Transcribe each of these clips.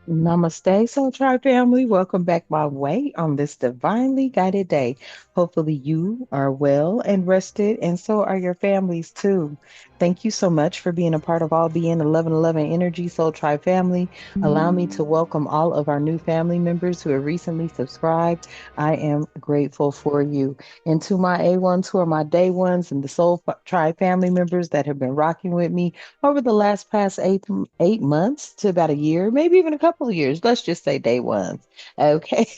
Namaste, Soul Tribe family. Welcome back my way on this divinely guided day. Hopefully, you are well and rested, and so are your families too. Thank you so much for being a part of All Being 1111 Energy Soul Tribe family. Allow me to welcome all of our new family members who have recently subscribed. I am grateful for you. And to my A1s who are my day ones and the Tribe family members that have been rocking with me over the last past 8 months to about a year, maybe even a couple of years. Let's just say day one. Okay.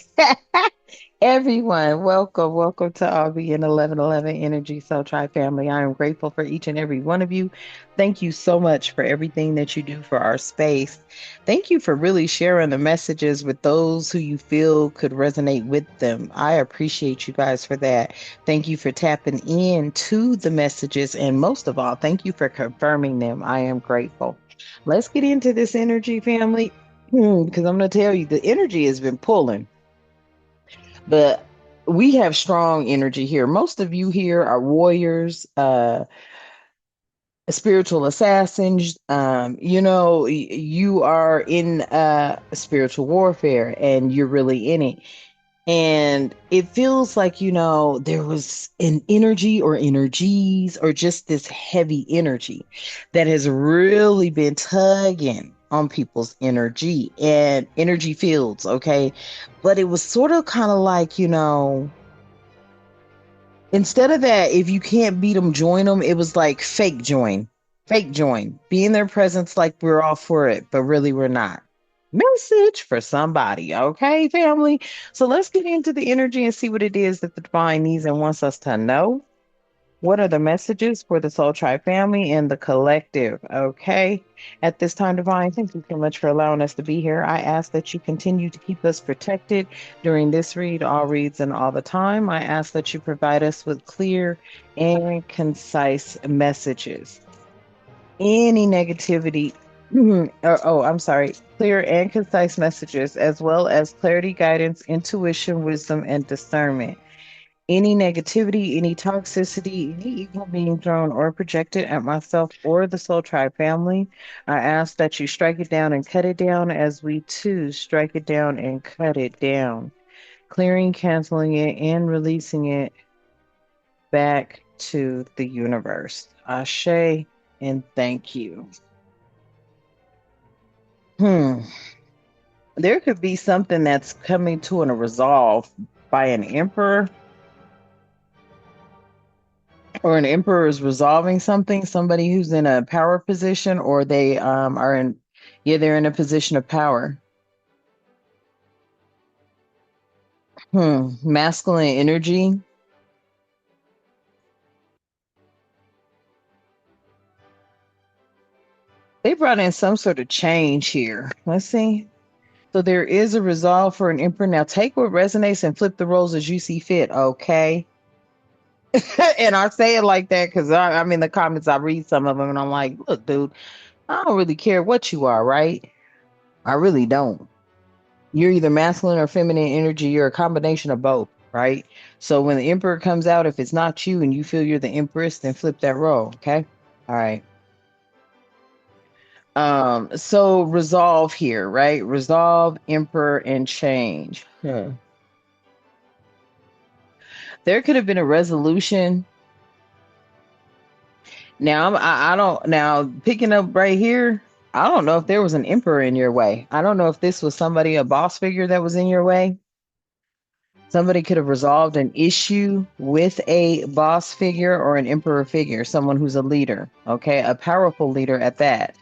Everyone, welcome to All Be in 1111 Energy Soul Tribe family. I am grateful for each and every one of you. Thank you so much for everything that you do for our space. Thank you for really sharing the messages with those who you feel could resonate with them. I appreciate you guys for that. Thank you for tapping in to the messages. And most of all, thank you for confirming them. I am grateful. Let's get into this energy, family, because I'm going to tell you the energy has been pulling, but we have strong energy here. Most of you here are warriors, spiritual assassins. You are in spiritual warfare and you're really in it. And it feels like, there was an energy or energies or just this heavy energy that has really been tugging on people's energy and energy fields. Okay. But it was sort of kind of like, instead of that, if you can't beat them, join them. It was like fake join, be in their presence like we're all for it, but really we're not. Message for somebody, okay, family? So let's get into the energy and see what it is that the divine needs and wants us to know. What are the messages for the Soul Tribe family and the collective? Okay. At this time, Divine, thank you so much for allowing us to be here. I ask that you continue to keep us protected during this read, all reads, and all the time. I ask that you provide us with clear and concise messages. Any negativity, I'm sorry, clear and concise messages, as well as clarity, guidance, intuition, wisdom, and discernment. Any negativity, any toxicity, any evil being thrown or projected at myself or the Soul Tribe family, I ask that you strike it down and cut it down as we too strike it down and cut it down, clearing, canceling it, and releasing it back to the universe. Ashe and thank you. Hmm. There could be something that's coming to a resolve by an emperor, or an emperor is resolving something, somebody who's in a power position, or they are in, yeah, they're in a position of power. Masculine energy. They brought in some sort of change here. Let's see. So there is a resolve for an emperor. Now take what resonates and flip the roles as you see fit, okay? And I say it like that because I'm in the comments, I read some of them and I'm like, look, dude, I don't really care what you are, right? I really don't. You're either masculine or feminine energy. You're a combination of both, right? So when the emperor comes out, if it's not you and you feel you're the empress, then flip that role. Okay. All right. So resolve here, right? Resolve, emperor, and change. There could have been a resolution. Now I don't, now picking up right here. I don't know if there was an emperor in your way. I don't know if this was somebody, a boss figure that was in your way. Somebody could have resolved an issue with a boss figure or an emperor figure, someone who's a leader, okay? A powerful leader at that.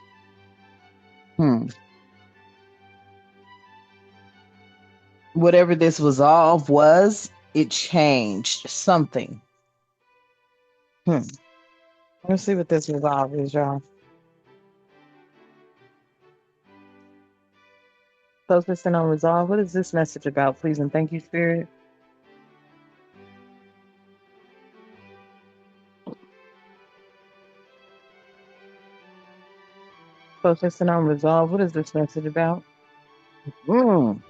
Whatever this resolve was, it changed something. Let's see what this resolve is, y'all. Focusing on resolve. What is this message about, please? And thank you, Spirit. Focusing on resolve. What is this message about? Mm.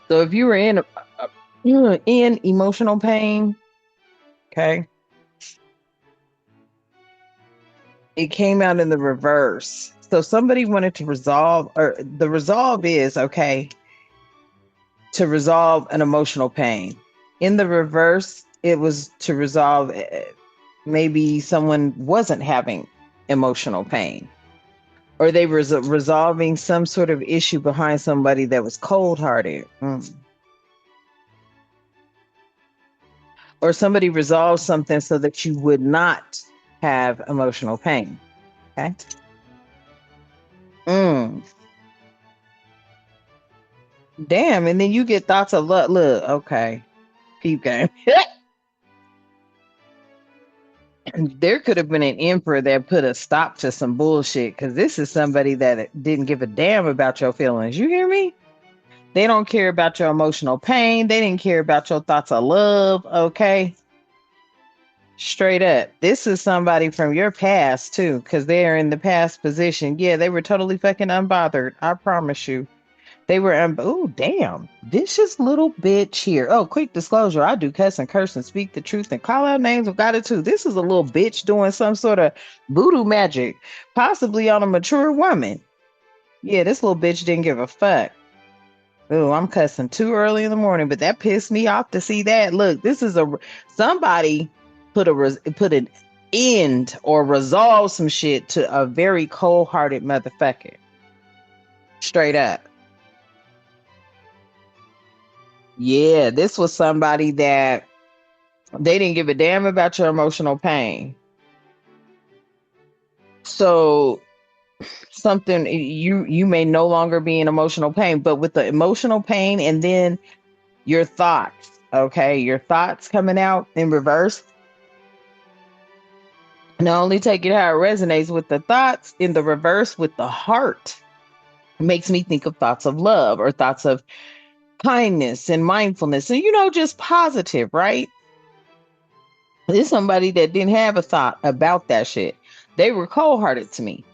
So if you were in emotional pain, okay, it came out in the reverse. So somebody wanted to resolve, or the resolve is okay, to resolve an emotional pain. In the reverse, it was to resolve maybe someone wasn't having emotional pain, or they were resolving some sort of issue behind somebody that was cold hearted. Or somebody resolved something so that you would not have emotional pain. Okay. Mm. Damn. And then you get thoughts of look, okay. Peep game. There could have been an emperor that put a stop to some bullshit, because this is somebody that didn't give a damn about your feelings. You hear me? They don't care about your emotional pain. They didn't care about your thoughts of love. Okay. Straight up. This is somebody from your past too, because they are in the past position. Yeah, they were totally fucking unbothered. I promise you. They were, oh, damn. Vicious little bitch here. Oh, quick disclosure. I do cuss and curse and speak the truth and call out names of God too. This is a little bitch doing some sort of voodoo magic, possibly on a mature woman. Yeah, this little bitch didn't give a fuck. Oh, I'm cussing too early in the morning, but that pissed me off to see that. Look, this is somebody put an end or resolve some shit to a very cold-hearted motherfucker. Straight up. Yeah, this was somebody that they didn't give a damn about your emotional pain. So something you may no longer be in emotional pain, but with the emotional pain and then your thoughts, okay, your thoughts coming out in reverse. Not only take it how it resonates with the thoughts, in the reverse with the heart, it makes me think of thoughts of love or thoughts of kindness and mindfulness and, just positive, right? There's somebody that didn't have a thought about that shit. They were cold hearted to me.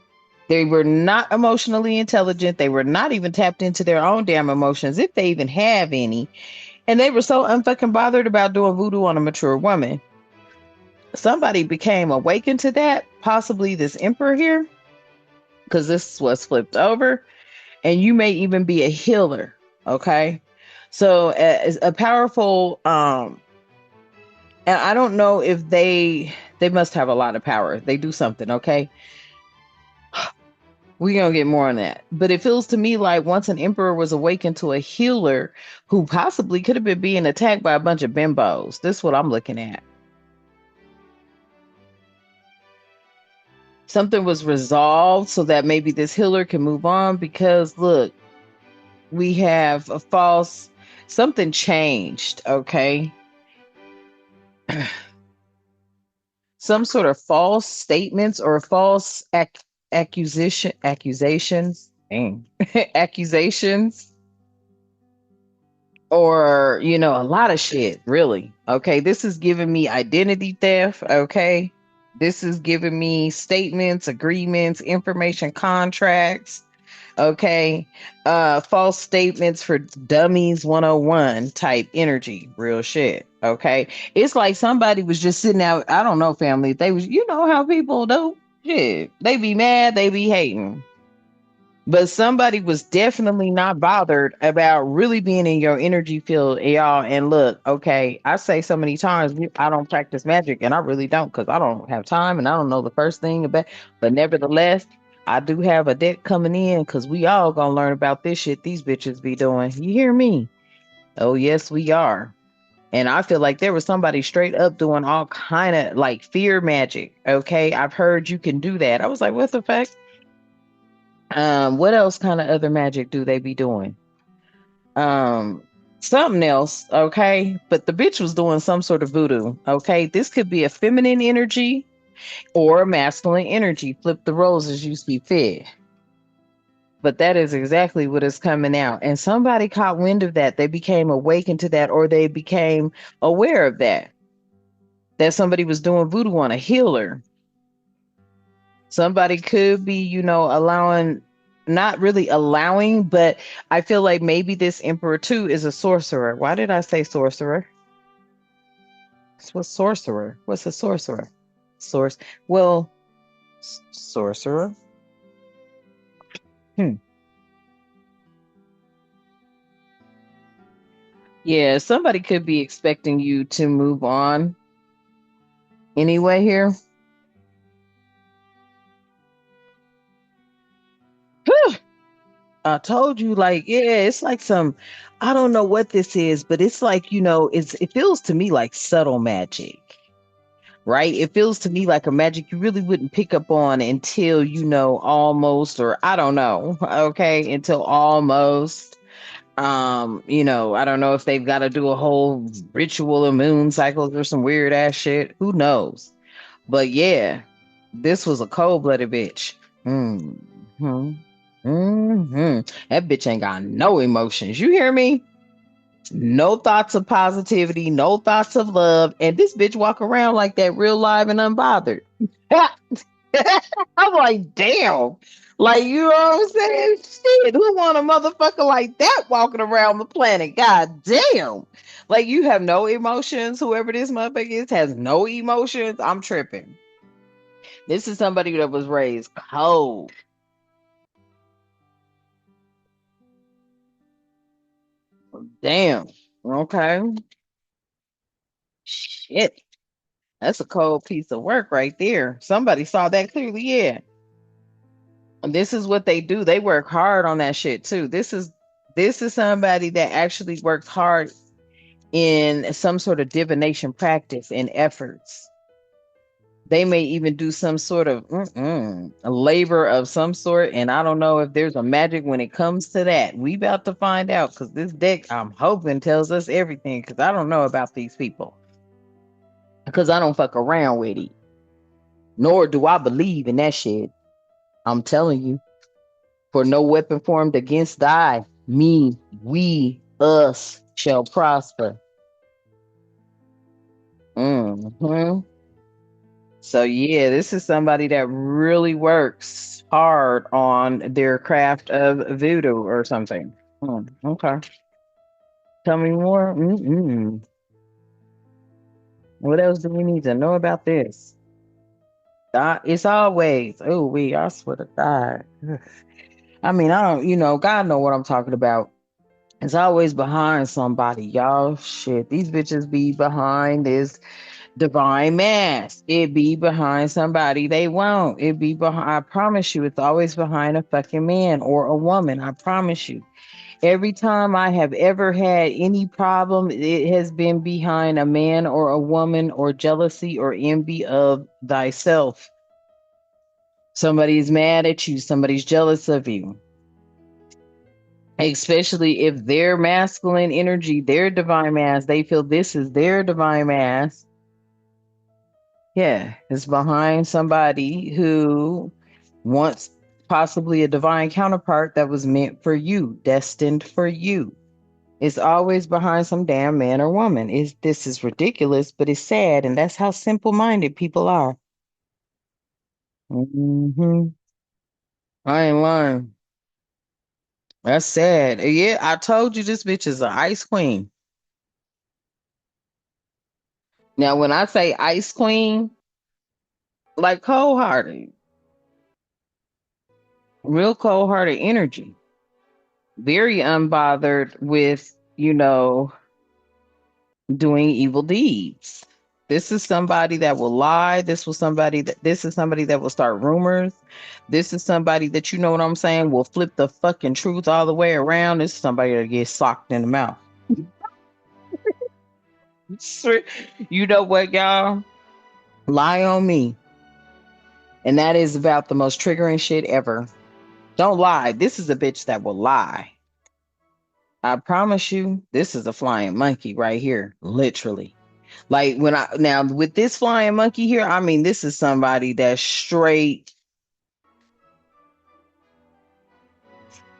They were not emotionally intelligent. They were not even tapped into their own damn emotions, if they even have any. And they were so unfucking bothered about doing voodoo on a mature woman. Somebody became awakened to that, possibly this emperor here, because this was flipped over. And you may even be a healer. Okay. So as a powerful, and I don't know if they must have a lot of power. They do something, okay? We're gonna get more on that. But it feels to me like once an emperor was awakened to a healer who possibly could have been being attacked by a bunch of bimbos. This is what I'm looking at. Something was resolved so that maybe this healer can move on, because look, we have a false, something changed, okay? Some sort of false statements or false accusations, dang, accusations, or a lot of shit, really. Okay, this is giving me identity theft. Okay, this is giving me statements, agreements, information, contracts. Okay, false statements for dummies 101 type energy, real shit. Okay, it's like somebody was just sitting out, I don't know, family, they was, how people do shit, they be mad, they be hating, but somebody was definitely not bothered about really being in your energy field, y'all. And look, okay, I say so many times, I don't practice magic, and I really don't, because I don't have time and I don't know the first thing about, but nevertheless, I do have a deck coming in, because we all gonna learn about this shit these bitches be doing. You hear me? Oh yes, we are. And I feel like there was somebody straight up doing all kind of like fear magic. Okay, I've heard you can do that. I was like, what the fuck? What else kind of other magic do they be doing? Um, Something else, okay? But the bitch was doing some sort of voodoo, okay? This could be a feminine energy or a masculine energy. Flip the roles as you see fit. But that is exactly what is coming out. And somebody caught wind of that. They became awakened to that, or they became aware of that. That somebody was doing voodoo on a healer. Somebody could be, allowing, not really allowing, but I feel like maybe this emperor too is a sorcerer. Why did I say sorcerer? What's sorcerer? What's a sorcerer? Source. Well, sorcerer. Hmm. Yeah, somebody could be expecting you to move on anyway here. Whew. I told you, like, yeah, it's like some, I don't know what this is, but it's like, it feels to me like subtle magic, right? It feels to me like a magic you really wouldn't pick up on until, almost, or I don't know, okay, until almost. I don't know if they've got to do a whole ritual of moon cycles or some weird ass shit. Who knows? But yeah, this was a cold-blooded bitch. Hmm. That bitch ain't got no emotions. You hear me? No thoughts of positivity, no thoughts of love, and this bitch walk around like that, real live and unbothered. I'm like, damn. Like, you know what I'm saying? Shit, who want a motherfucker like that walking around the planet? God damn. Like, you have no emotions. Whoever this motherfucker is has no emotions. I'm tripping. This is somebody that was raised cold. Damn. Okay. Shit. That's a cold piece of work right there. Somebody saw that clearly. Yeah. And this is what they do. They work hard on that shit too. This is somebody that actually works hard in some sort of divination practice and efforts. They may even do some sort of a labor of some sort. And I don't know if there's a magic when it comes to that. We about to find out because this deck, I'm hoping, tells us everything because I don't know about these people. Because I don't fuck around with it. Nor do I believe in that shit. I'm telling you. For no weapon formed against thy, me, we, us shall prosper. Hmm. So yeah, this is somebody that really works hard on their craft of voodoo or something. Okay. Tell me more. What else do we need to know about this? It's always, oh, I swear to God. I mean, I don't, God know what I'm talking about. It's always behind somebody, y'all. Shit, these bitches be behind this divine mask. It be behind somebody they won't. It be behind, I promise you, it's always behind a fucking man or a woman. I promise you. Every time I have ever had any problem, it has been behind a man or a woman or jealousy or envy of thyself. Somebody's mad at you, somebody's jealous of you. Especially if their masculine energy, their divine mass, they feel this is their divine mass. Yeah, it's behind somebody who wants possibly a divine counterpart that was meant for you, destined for you. It's always behind some damn man or woman. This is ridiculous, but it's sad, and that's how simple-minded people are. Hmm. I ain't lying. That's sad. Yeah, I told you this bitch is an ice queen. Now, when I say ice queen, like cold hearted, real cold hearted energy, very unbothered with, doing evil deeds. This is somebody that will lie. This is somebody that will start rumors. This is somebody that, you know what I'm saying, will flip the fucking truth all the way around. This is somebody that gets socked in the mouth. You know what, y'all? Lie on me. And that is about the most triggering shit ever. Don't lie. This is a bitch that will lie. I promise you, this is a flying monkey right here, literally. Like when I now with this flying monkey here, I mean, this is somebody that's straight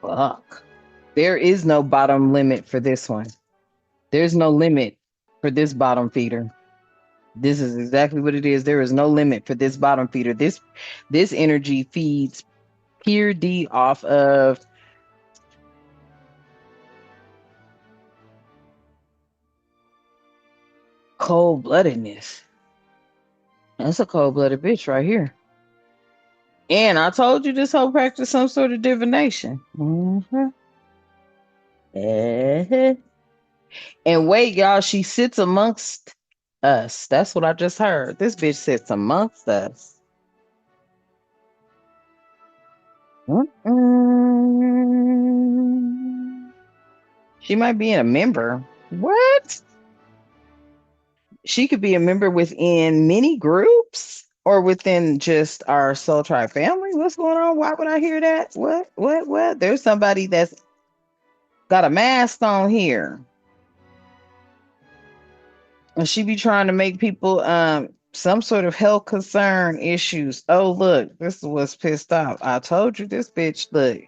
fuck. There is no bottom limit for this one. There's no limit for this bottom feeder. This is exactly what it is. There is no limit for this bottom feeder. This energy feeds pure D off of cold bloodedness. That's a cold blooded bitch right here. And I told you this whole practice some sort of divination. Mhm. Eh. And wait, y'all, she sits amongst us. That's what I just heard. This bitch sits amongst us. Mm-mm. She might be a member. What? She could be a member within many groups or within just our Soul Tribe family. What's going on? Why would I hear that? What? What? What? There's somebody that's got a mask on here. And she be trying to make people some sort of health concern issues. Oh, look, this is what's pissed off. I told you this bitch, look.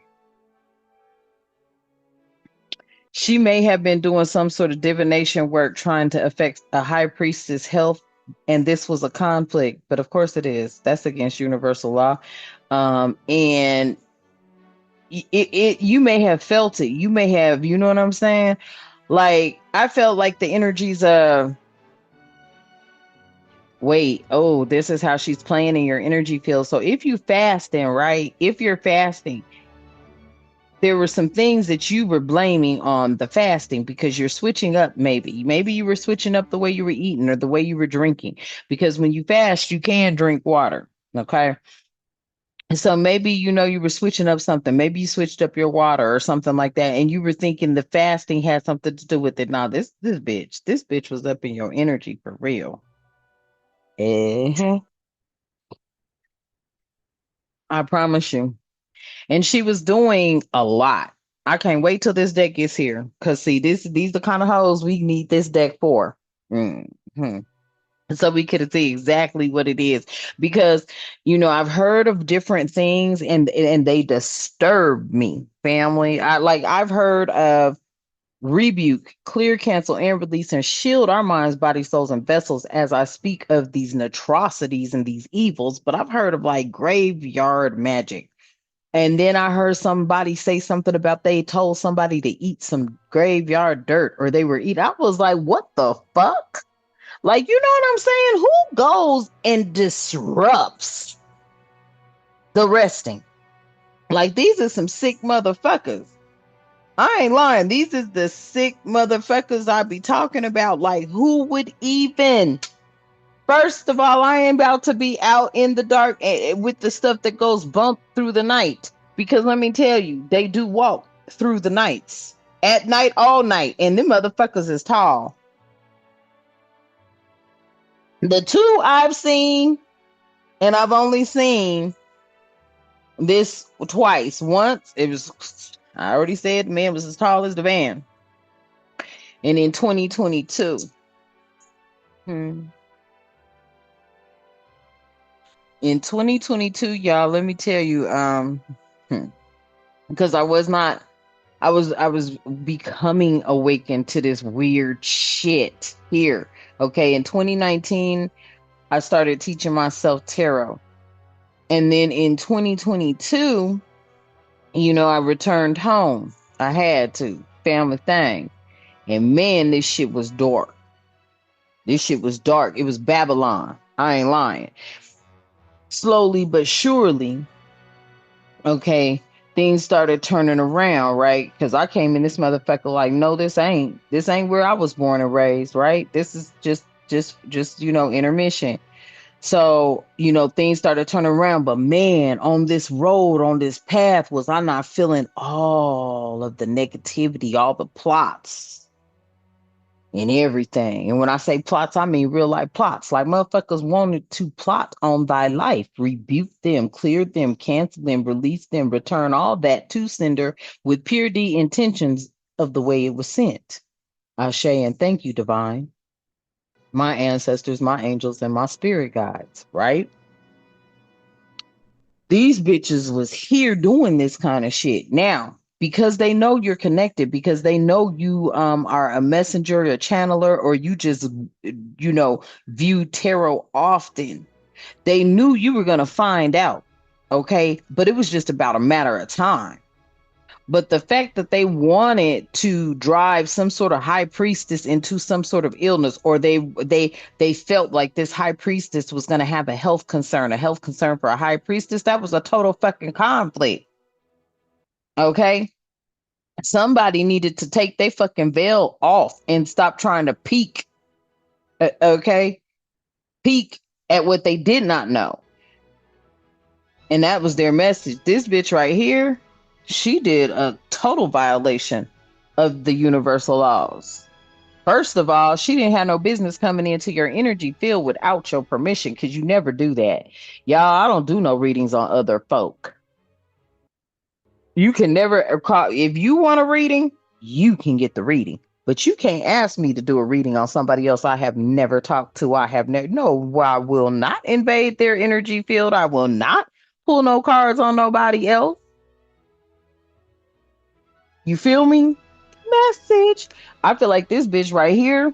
She may have been doing some sort of divination work trying to affect a high priestess' health, and this was a conflict. But of course, it is. That's against universal law. And you may have felt it. You may have, you know what I'm saying? Like I felt like the energies of wait, oh, this is how she's playing in your energy field. So if you fasting, right? If you're fasting, there were some things that you were blaming on the fasting because you're switching up maybe you were switching up the way you were eating or the way you were drinking because when you fast you can drink water, okay? And so maybe you were switching up something, maybe you switched up your water or something like that and you were thinking the fasting had something to do with it. Now this bitch was up in your energy for real. Mhm. I promise you. And she was doing a lot. I can't wait till this deck gets here. Cause see, these the kind of hoes we need this deck for. Hmm. So we could see exactly what it is. Because, I've heard of different things and they disturb me, family. I've heard of rebuke, clear, cancel, and release, and shield our minds, bodies, souls, and vessels as I speak of these atrocities and these evils. But I've heard of like graveyard magic. And then I heard somebody say something about they told somebody to eat some graveyard dirt or they were eating. I was like, what the fuck? Like, you know what I'm saying? Who goes and disrupts the resting? Like, these are some sick motherfuckers. I ain't lying. These is the sick motherfuckers I be talking about. Like, who would even? First of all, I ain't about to be out in the dark with the stuff that goes bump through the night. Because let me tell you, they do walk through the nights. At night, all night. And them motherfuckers is tall. The two I've seen, and I've only seen this twice. Once, it was, I already said the man was as tall as the van. And in 2022. Hmm. In 2022, y'all, let me tell you, hmm, because I was becoming awakened to this weird shit here. Okay, in 2019, I started teaching myself tarot. And then in 2022, I returned home. I had to, family thing. And man, this shit was dark. This shit was dark. It was Babylon. I ain't lying. Slowly but surely, okay, things started turning around, right? Because I came in this motherfucker like, no, this ain't where I was born and raised, right? This is just intermission. So, things started turning around, but man, on this road, on this path, was I not feeling all of the negativity, all the plots and everything. And when I say plots, I mean real life plots. Like motherfuckers wanted to plot on thy life, rebuke them, clear them, cancel them, release them, return all that to sender with pure D intentions of the way it was sent. Ashe and thank you, divine. My ancestors, my angels, and my spirit guides, right? These bitches was here doing this kind of shit. Now, because they know you're connected, because they know you are a messenger, a channeler, or you just view tarot often. They knew you were gonna find out, okay? But it was just about a matter of time. But the fact that they wanted to drive some sort of high priestess into some sort of illness, or they felt like this high priestess was going to have a health concern for a high priestess, that was a total fucking conflict. Okay? Somebody needed to take their fucking veil off and stop trying to peek, okay? Peek at what they did not know. And that was their message. This bitch right here, she did a total violation of the universal laws. First of all, she didn't have no business coming into your energy field without your permission, because you never do that. Y'all, I don't do no readings on other folk. You can never call, if you want a reading, you can get the reading. But you can't ask me to do a reading on somebody else I have never talked to. I have never, no, I will not invade their energy field. I will not pull no cards on nobody else. You feel me? Message. I feel like this bitch right here.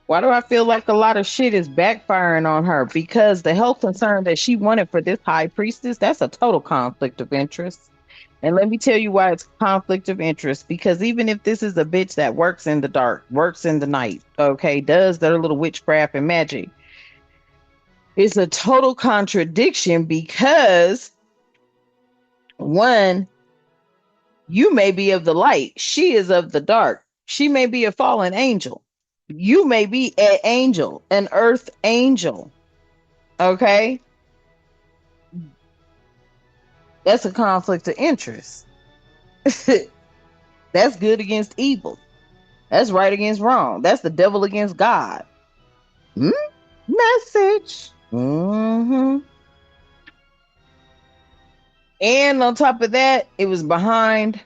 Why do I feel like a lot of shit is backfiring on her? Because the health concern that she wanted for this high priestess, that's a total conflict of interest. And let me tell you why it's conflict of interest. Because even if this is a bitch that works in the dark, works in the night, okay, does their little witchcraft and magic, it's a total contradiction because one, you may be of the light, she is of the dark. She may be a fallen angel. You may be an angel, an earth angel. Okay? That's a conflict of interest. That's good against evil. That's right against wrong. That's the devil against God. Hmm? Message. Mm-hmm. And on top of that, it was behind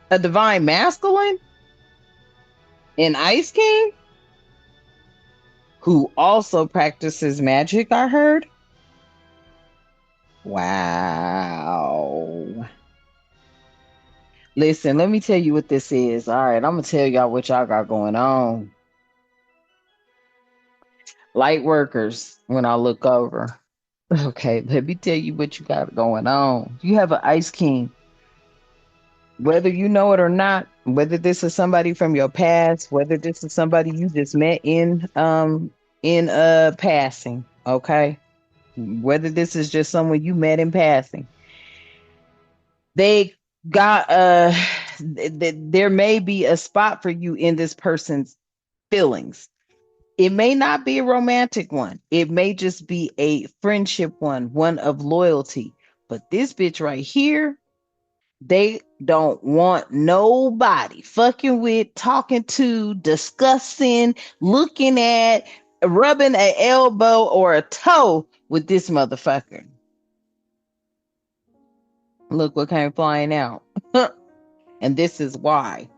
a divine masculine, an Ice King, who also practices magic, I heard. Wow. Listen, let me tell you what this is. All right, I'm going to tell y'all what y'all got going on. Light workers, when I look over. Okay, let me tell you what you got going on. You have an Ice King. Whether you know it or not, whether this is somebody from your past, whether this is somebody you just met in passing, okay? Whether this is just someone you met in passing. They got there may be a spot for you in this person's feelings. It may not be a romantic one. It may just be a friendship one of loyalty. But this bitch right here, they don't want nobody fucking with, talking to, discussing, looking at, rubbing an elbow or a toe with this motherfucker. Look what came flying out. And this is why.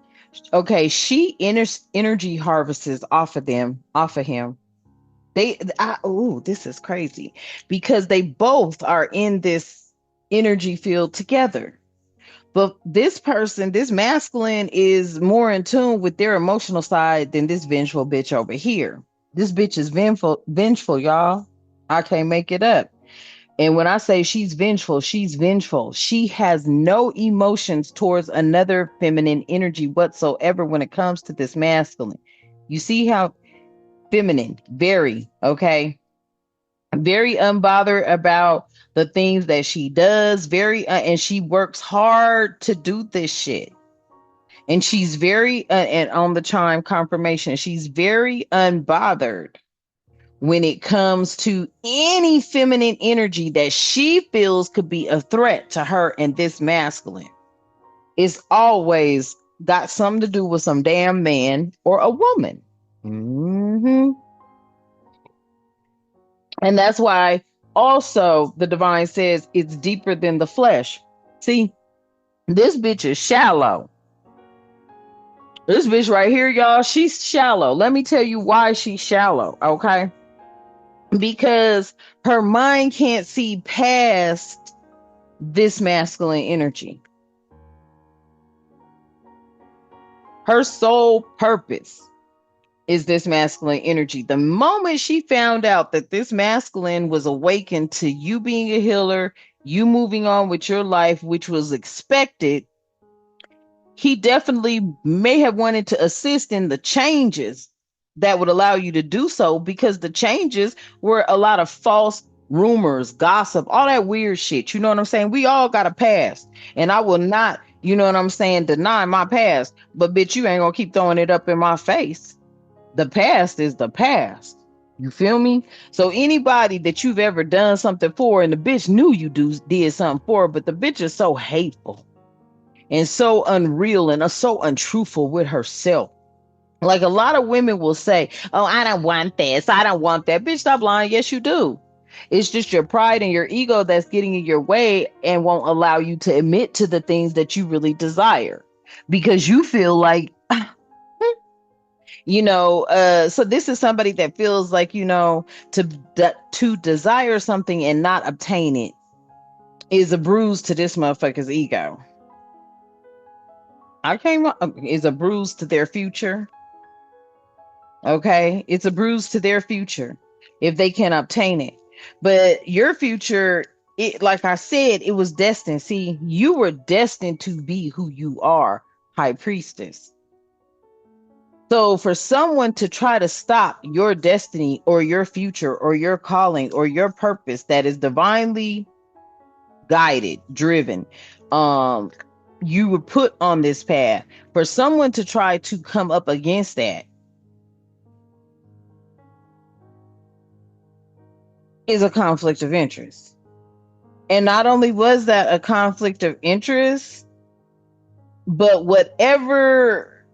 Okay, she energy harvests off of him. This is crazy because they both are in this energy field together. But this person, this masculine, is more in tune with their emotional side than this vengeful bitch over here. This bitch is vengeful, y'all. I can't make it up. And when I say she's vengeful, she's vengeful. She has no emotions towards another feminine energy whatsoever when it comes to this masculine. You see how feminine, very, okay? Very unbothered about the things that she does, and she works hard to do this shit. And she's very, and on the chime confirmation, she's very unbothered when it comes to any feminine energy that she feels could be a threat to her and this masculine. It's always got something to do with some damn man or a woman. Mm-hmm. And that's why also the divine says it's deeper than the flesh. See, this bitch is shallow. This bitch right here, y'all, she's shallow. Let me tell you why she's shallow, okay? Because her mind can't see past this masculine energy. Her sole purpose is this masculine energy. The moment she found out that this masculine was awakened to you being a healer, you moving on with your life, which was expected, he definitely may have wanted to assist in the changes that would allow you to do so, because the changes were a lot of false rumors, gossip, all that weird shit. You know what I'm saying? We all got a past, and I will not, you know what I'm saying, deny my past. But bitch, you ain't gonna keep throwing it up in my face. The past is the past. You feel me? So anybody that you've ever done something for, and the bitch knew you did something for, but the bitch is so hateful and so unreal and so untruthful with herself. Like a lot of women will say, "Oh, I don't want this. I don't want that." Bitch, stop lying. Yes, you do. It's just your pride and your ego that's getting in your way and won't allow you to admit to the things that you really desire, because you feel like, so this is somebody that feels like, to desire something and not obtain it is a bruise to this motherfucker's ego. Is a bruise to their future. Okay, it's a bruise to their future if they can obtain it. But your future, like I said, it was destined. See, you were destined to be who you are, high priestess. So for someone to try to stop your destiny or your future or your calling or your purpose that is divinely guided, driven, you were put on this path. For someone to try to come up against that is a conflict of interest. And not only was that a conflict of interest, but whatever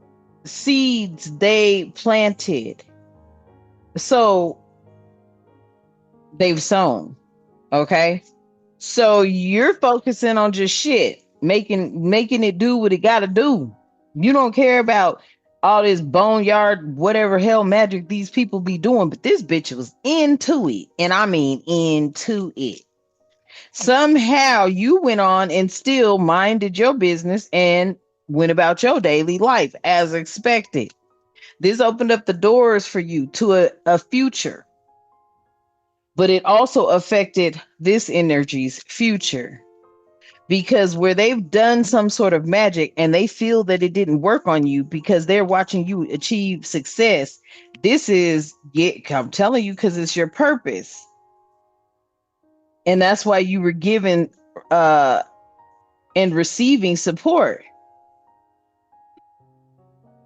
seeds they planted, so they've sown. Okay. So you're focusing on just shit, making it do what it gotta do. You don't care about all this boneyard, whatever hell magic these people be doing, but this bitch was into it. And I mean into it. Somehow you went on and still minded your business and went about your daily life as expected. This opened up the doors for you to a future, but it also affected this energy's future, because where they've done some sort of magic and they feel that it didn't work on you because they're watching you achieve success. I'm telling you, because it's your purpose. And that's why you were given and receiving support.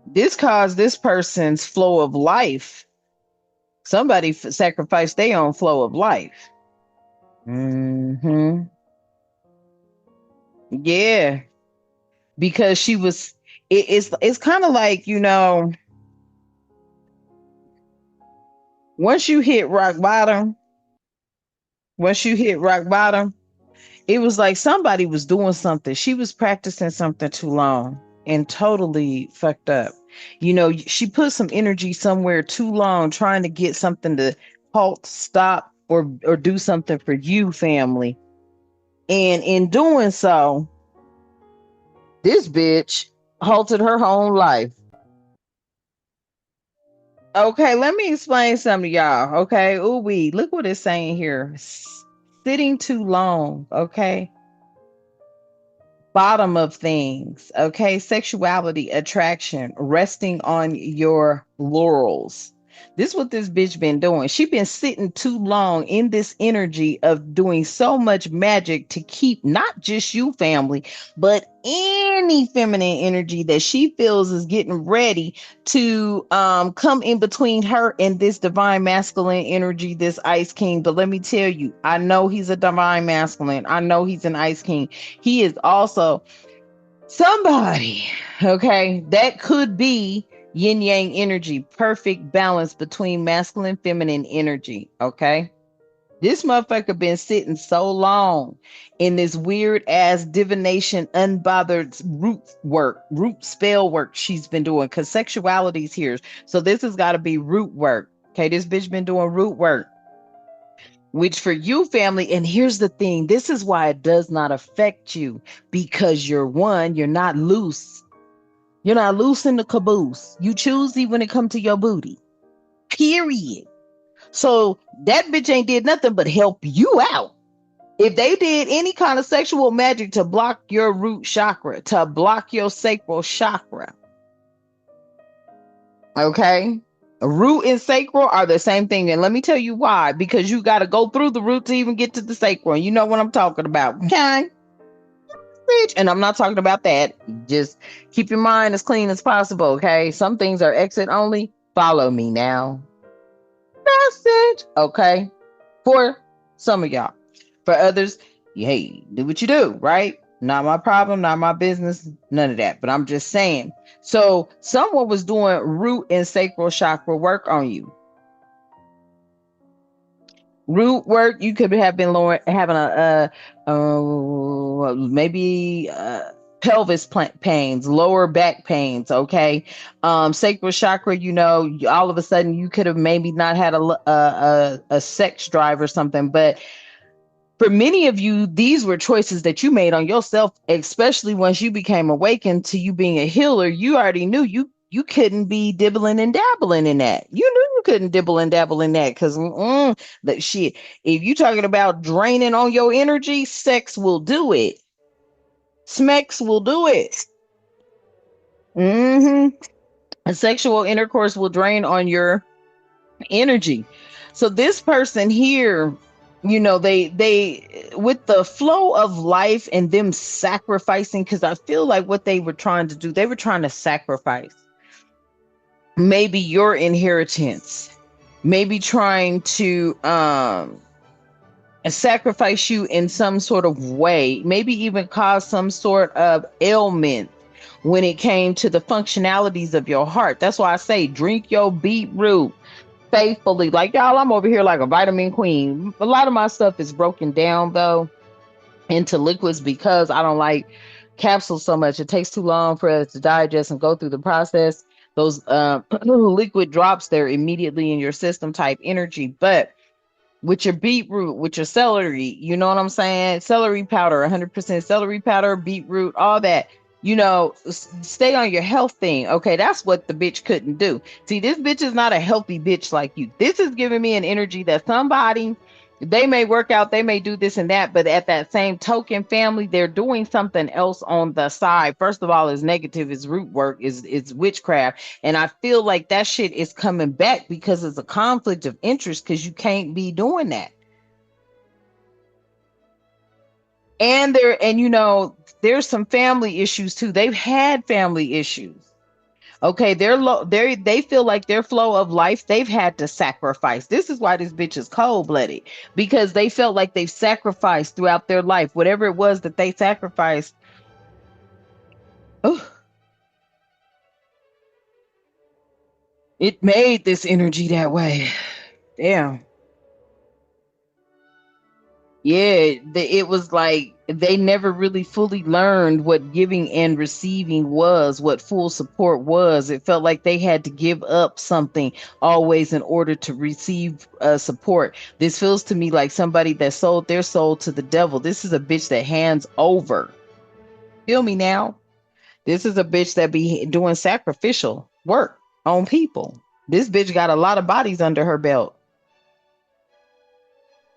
This caused this person's flow of life. Somebody sacrificed their own flow of life. Mm-hmm. Yeah. Because she was, it's kind of like, once you hit rock bottom, it was like somebody was doing something. She was practicing something too long and totally fucked up. She put some energy somewhere too long trying to get something to halt, stop, or do something for you, family. And in doing so, this bitch halted her own life. Okay, let me explain something to y'all. Okay, look what it's saying here. Sitting too long. Okay, bottom of things. Okay, sexuality, attraction, resting on your laurels. This is what this bitch been doing. She been sitting too long in this energy of doing so much magic to keep not just you, family, but any feminine energy that she feels is getting ready to come in between her and this divine masculine energy, this ice king. But let me tell you, I know he's a divine masculine. I know he's an ice king. He is also somebody, okay, that could be yin yang energy, perfect balance between masculine feminine energy. Okay, this motherfucker been sitting so long in this weird ass divination, unbothered root spell work she's been doing, because sexuality's here. So this has got to be root work. Okay, this bitch been doing root work, which for you, family, and here's the thing, this is why it does not affect you, because you're not loose. You're not loose in the caboose. You choosy when it comes to your booty. Period. So that bitch ain't did nothing but help you out. If they did any kind of sexual magic to block your root chakra, to block your sacral chakra, okay? Root and sacral are the same thing. And let me tell you why. Because you got to go through the root to even get to the sacral. You know what I'm talking about. Okay. And I'm not talking about that. Just keep your mind as clean as possible. Okay. Some things are exit only. Follow me now. Message. Okay. For some of y'all. For others, hey, do what you do, right? Not my problem, not my business, none of that. But I'm just saying. So someone was doing root and sacral chakra work on you. Root work, you could have been having maybe pelvis pains, lower back pains. Okay, sacral chakra. You know, all of a sudden you could have maybe not had a sex drive or something, but for many of you, these were choices that you made on yourself, especially once you became awakened to you being a healer. You already knew you couldn't be dibbling and dabbling in that. You knew you couldn't dibble and dabble in that because that shit. If you talking about draining on your energy, sex will do it. Smex will do it. Mm-hmm. A sexual intercourse will drain on your energy. So this person here, you know, they with the flow of life and them sacrificing, because I feel like what they were trying to do, they were trying to sacrifice maybe your inheritance, maybe trying to sacrifice you in some sort of way, maybe even cause some sort of ailment when it came to the functionalities of your heart. That's why I say drink your beetroot faithfully. Like y'all, I'm over here like a vitamin queen. A lot of my stuff is broken down though into liquids because I don't like capsules so much. It takes too long for it to digest and go through the process. Those liquid drops, they're immediately in your system type energy. But with your beetroot, with your celery, you know what I'm saying? Celery powder, 100% celery powder, beetroot, all that. You know, stay on your health thing. Okay, that's what the bitch couldn't do. See, this bitch is not a healthy bitch like you. This is giving me an energy that somebody, they may work out, they may do this and that, but at that same token, family, they're doing something else on the side. First of all, is negative, is root work, is witchcraft. And I feel like that shit is coming back because it's a conflict of interest because you can't be doing that. And you know, there's some family issues too. They've had family issues. Okay, they feel like their flow of life, they've had to sacrifice. This is why this bitch is cold-blooded, because they felt like they've sacrificed throughout their life. Whatever it was that they sacrificed. Oh, it made this energy that way. Damn. Yeah, it was like they never really fully learned what giving and receiving was, what full support was. It felt like they had to give up something always in order to receive support. This feels to me like somebody that sold their soul to the devil. This is a bitch that hands over. Feel me now? This is a bitch that be doing sacrificial work on people. This bitch got a lot of bodies under her belt.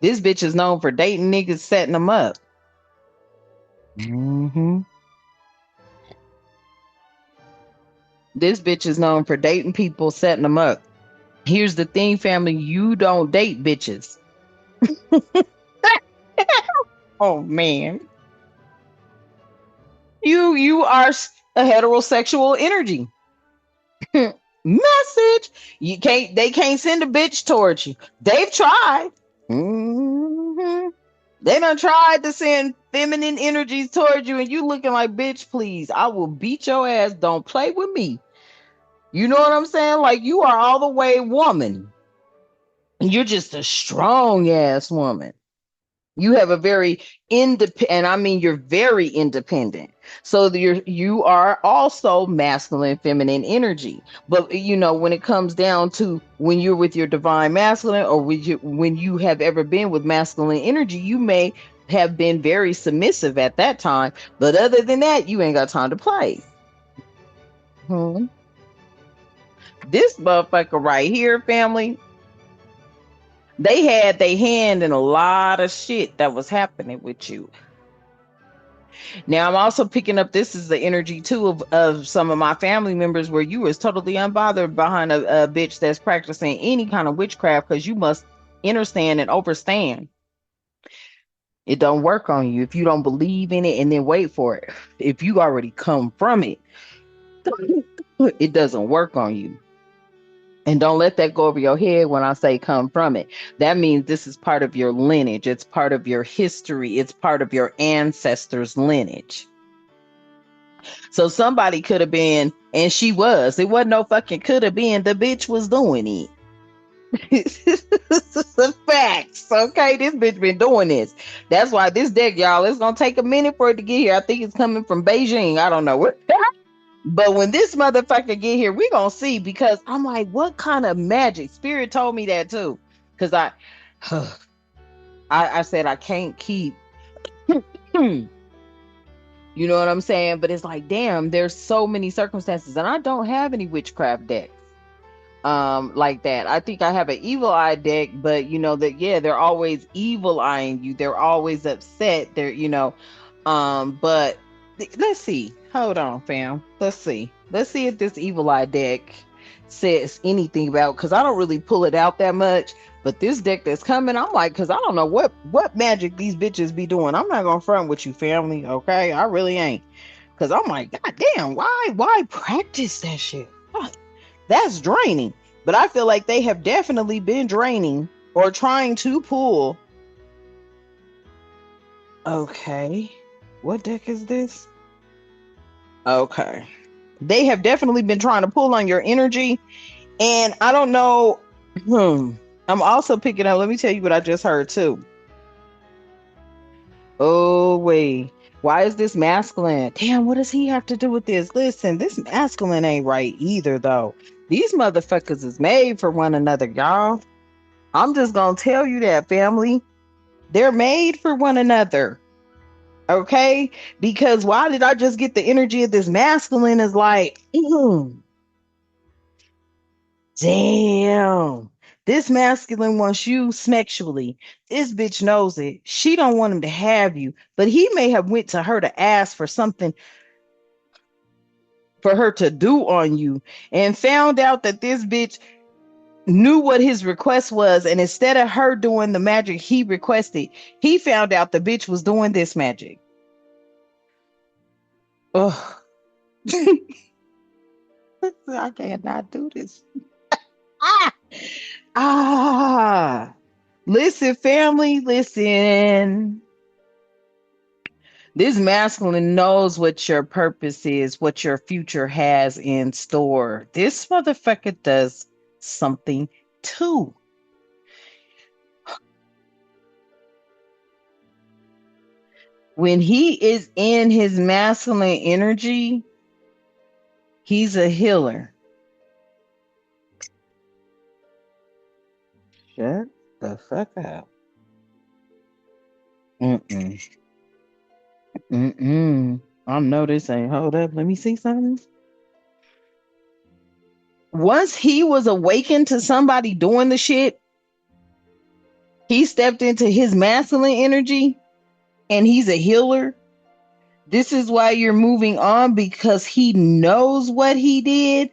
This bitch is known for dating niggas, setting them up. Hmm. This bitch is known for dating people, setting them up. Here's the thing, family: you don't date bitches. Oh man, you are a heterosexual energy. Message. You can't. They can't send a bitch towards you. They've tried. Hmm. They done tried to send feminine energies towards you, and you looking like, bitch, please, I will beat your ass. Don't play with me. You know what I'm saying? Like you are all the way woman. You're just a strong ass woman. You have a very independent, I mean, you're very independent. So you are also masculine, feminine energy. But you know, when it comes down to when you're with your divine masculine, or when you have ever been with masculine energy, you may have been very submissive at that time. But other than that, you ain't got time to play. Hmm. This motherfucker right here, family, They had their hand in a lot of shit that was happening with you. Now I'm also picking up, this is the energy too of some of my family members where you was totally unbothered behind a bitch that's practicing any kind of witchcraft, because you must understand and overstand. It don't work on you if you don't believe in it and then wait for it. If you already come from it, it doesn't work on you. And don't let that go over your head when I say come from it. That means this is part of your lineage. It's part of your history. It's part of your ancestors' lineage. So somebody could have been, and she was. It wasn't no fucking could have been. The bitch was doing it. The facts. Okay, this bitch been doing this. That's why this deck, y'all, it's gonna take a minute for it to get here. I think it's coming from Beijing. I don't know what. But when this motherfucker get here, we gonna see, because I'm like, what kind of magic? Spirit told me that too. Because I said I can't keep you know what I'm saying? But it's like, damn, there's so many circumstances, and I don't have any witchcraft decks like that. I think I have an evil eye deck, but you know that, yeah, they're always evil eyeing you. They're always upset. They're, but let's see. Hold on, fam. Let's see. Let's see if this evil eye deck says anything about, because I don't really pull it out that much. But this deck that's coming, I'm like, because I don't know what magic these bitches be doing. I'm not gonna front with you, family. Okay, I really ain't. Because I'm like, god damn, why practice that shit? That's draining. But I feel like they have definitely been draining or trying to pull. Okay, what deck is this? Okay, they have definitely been trying to pull on your energy, and I don't know. I'm also picking up, let me tell you what I just heard too. Oh, wait. Why is this masculine? Damn, what does he have to do with this? Listen, this masculine ain't right either, though. These motherfuckers is made for one another, y'all. I'm just gonna tell you that, family. They're made for one another. Okay? Because why did I just get the energy of this masculine is like, damn. This masculine wants you sexually. This bitch knows it. She don't want him to have you, but he may have went to her to ask for something for her to do on you, and found out that this bitch knew what his request was, and instead of her doing the magic he requested, he found out the bitch was doing this magic. Ugh. I cannot do this. Ah! Ah! Listen, family, listen. This masculine knows what your purpose is, what your future has in store. This motherfucker does something too. When he is in his masculine energy, he's a healer. Shut the fuck up. Mm-mm. Mm-mm. I know this ain't. Hold up. Let me see something. Once he was awakened to somebody doing the shit, he stepped into his masculine energy, and he's a healer. This is why you're moving on, because he knows what he did.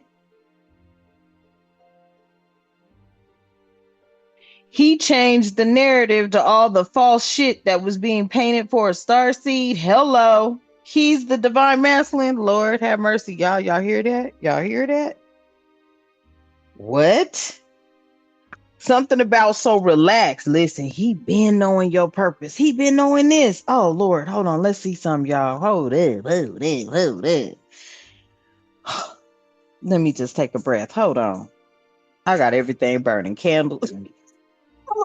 He changed the narrative to all the false shit that was being painted for a starseed. Hello. He's the divine masculine. Lord have mercy. Y'all hear that? Y'all hear that? What? Something about so relaxed. Listen, he been knowing your purpose. He been knowing this. Oh, Lord. Hold on. Let's see some, y'all. Hold up. Hold up. Hold up. Let me just take a breath. Hold on. I got everything burning. Candles.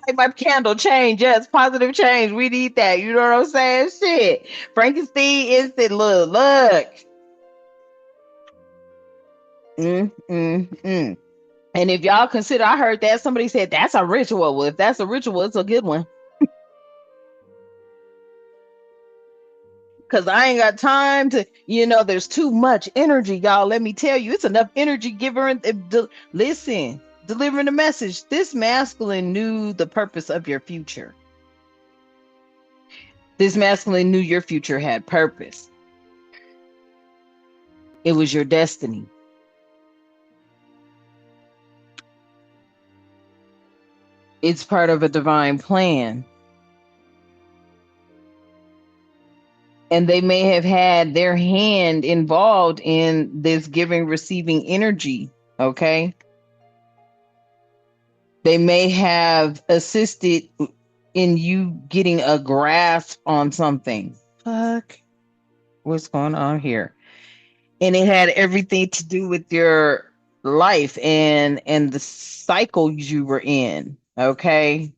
Like my candle change, yes, positive change. We need that. You know what I'm saying? Shit. Frankenstein instant. Look. Mm. And if y'all consider, I heard that somebody said that's a ritual. Well, if that's a ritual, it's a good one. Because I ain't got time to, there's too much energy, y'all. Let me tell you, it's enough energy giver. Listen, delivering the message. This masculine knew the purpose of your future. This masculine knew your future had purpose. It was your destiny. It's part of a divine plan. And they may have had their hand involved in this giving, receiving energy. Okay. They may have assisted in you getting a grasp on something. Fuck. What's going on here? And it had everything to do with your life and the cycles you were in. Okay.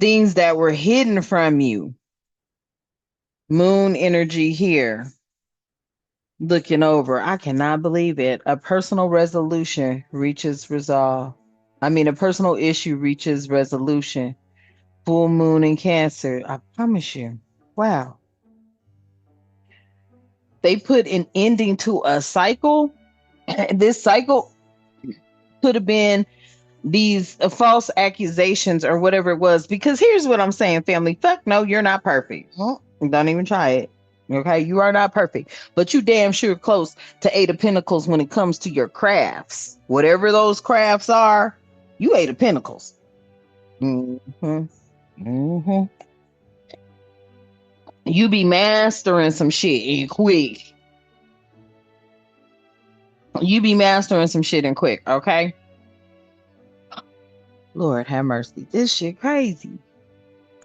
Things that were hidden from you. Moon energy here. Looking over. I cannot believe it. A personal resolution reaches resolve. A personal issue reaches resolution. Full moon in Cancer. I promise you. Wow. They put an ending to a cycle. This cycle could have been these false accusations or whatever it was. Because here's what I'm saying, family. Fuck no, you're not perfect. Don't even try it. Okay, you are not perfect, but you damn sure close to Eight of Pentacles when it comes to your crafts. Whatever those crafts are, you Eight of Pentacles. Mm-hmm. Mm-hmm. You be mastering some shit and quick. You be mastering some shit and quick, okay? Lord have mercy. This shit crazy.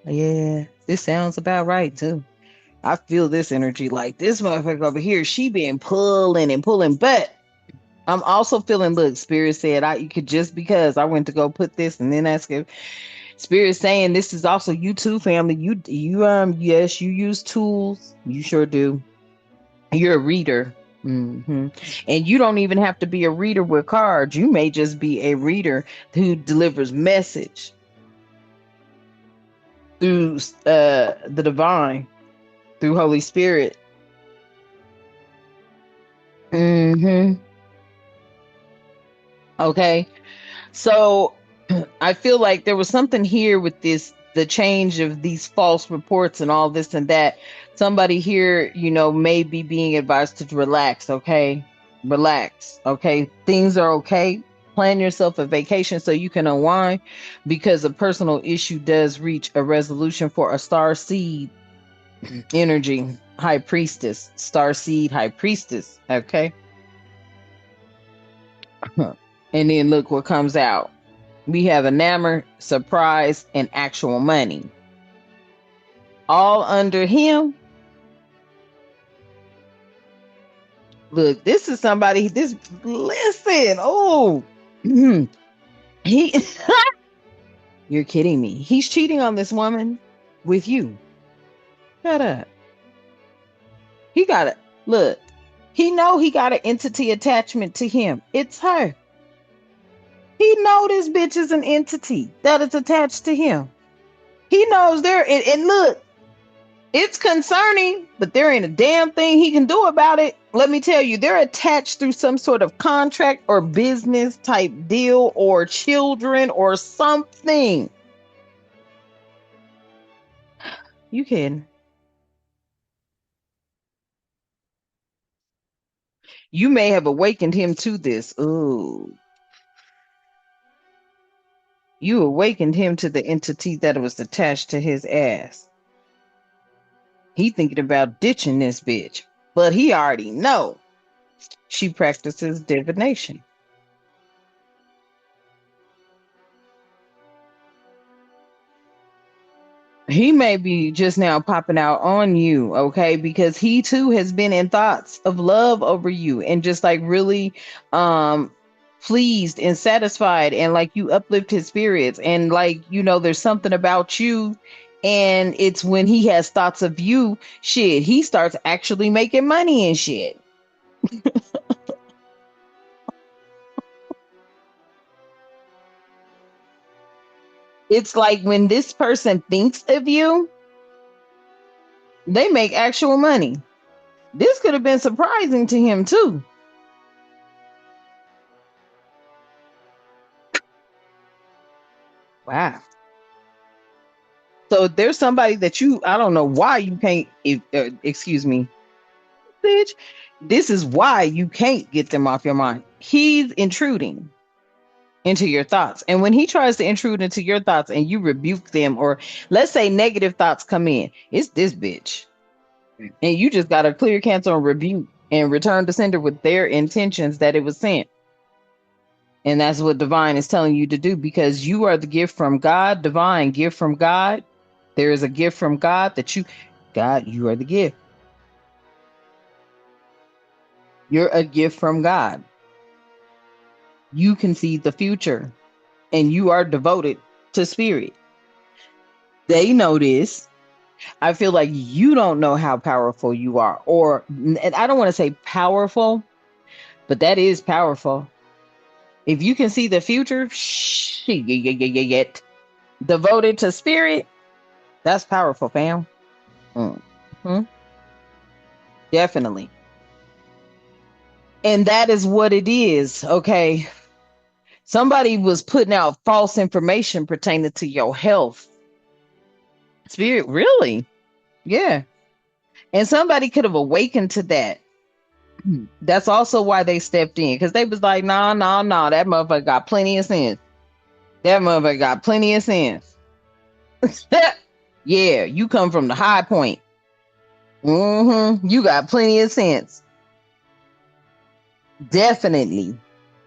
Yeah, this sounds about right too. I feel this energy like this motherfucker over here. She been pulling and pulling, but I'm also feeling. Look, Spirit said you could just because I went to go put this and then ask if Spirit saying this is also you too, family. You yes, you use tools. You sure do. You're a reader. And you don't even have to be a reader with cards. You may just be a reader who delivers message through the divine, through Holy Spirit. Okay. So I feel like there was something here with the change of these false reports and all this and that. Somebody here, may be being advised to relax. Okay. Relax. Okay. Things are okay. Plan yourself a vacation so you can unwind because a personal issue does reach a resolution for a star seed energy, high priestess, star seed, high priestess. Okay. And then look what comes out. We have enamor, surprise, and actual money. All under him. Look, this is somebody, listen. Oh, he, you're kidding me. He's cheating on this woman with you. Shut up. He got it. Look, he know he got an entity attachment to him. It's her. He know this bitch is an entity that is attached to him. He knows there, and look, it's concerning, but there ain't a damn thing he can do about it. Let me tell you, they're attached through some sort of contract or business type deal or children or something. You can. You may have awakened him to this. Ooh. You awakened him to the entity that was attached to his ass. He thinking about ditching this bitch, but he already know she practices divination. He may be just now popping out on you, okay? Because he too has been in thoughts of love over you and just like really pleased and satisfied and like you uplift his spirits and like there's something about you, and it's when he has thoughts of you, shit, he starts actually making money and shit. It's like when this person thinks of you, they make actual money. This could have been surprising to him too. Wow. So if there's somebody that I don't know why you can't, excuse me, bitch, this is why you can't get them off your mind. He's intruding into your thoughts. And when he tries to intrude into your thoughts and you rebuke them, or let's say negative thoughts come in, it's this bitch. And you just got to clear, cancel, and rebuke and return to sender with their intentions that it was sent. And that's what divine is telling you to do, because you are the gift from God, divine gift from God. There is a gift from God God, you are the gift. You're a gift from God. You can see the future and you are devoted to spirit. They know this. I feel like you don't know how powerful you are, or I don't want to say powerful, but that is powerful. If you can see the future, devoted to spirit, that's powerful, fam. Mm-hmm. Definitely. And that is what it is. Okay. Somebody was putting out false information pertaining to your health. Spirit, really? Yeah. And somebody could have awakened to that. That's also why they stepped in, because they was like, nah, that motherfucker got plenty of sense. That motherfucker got plenty of sense. Yeah, you come from the high point. You got plenty of sense. Definitely.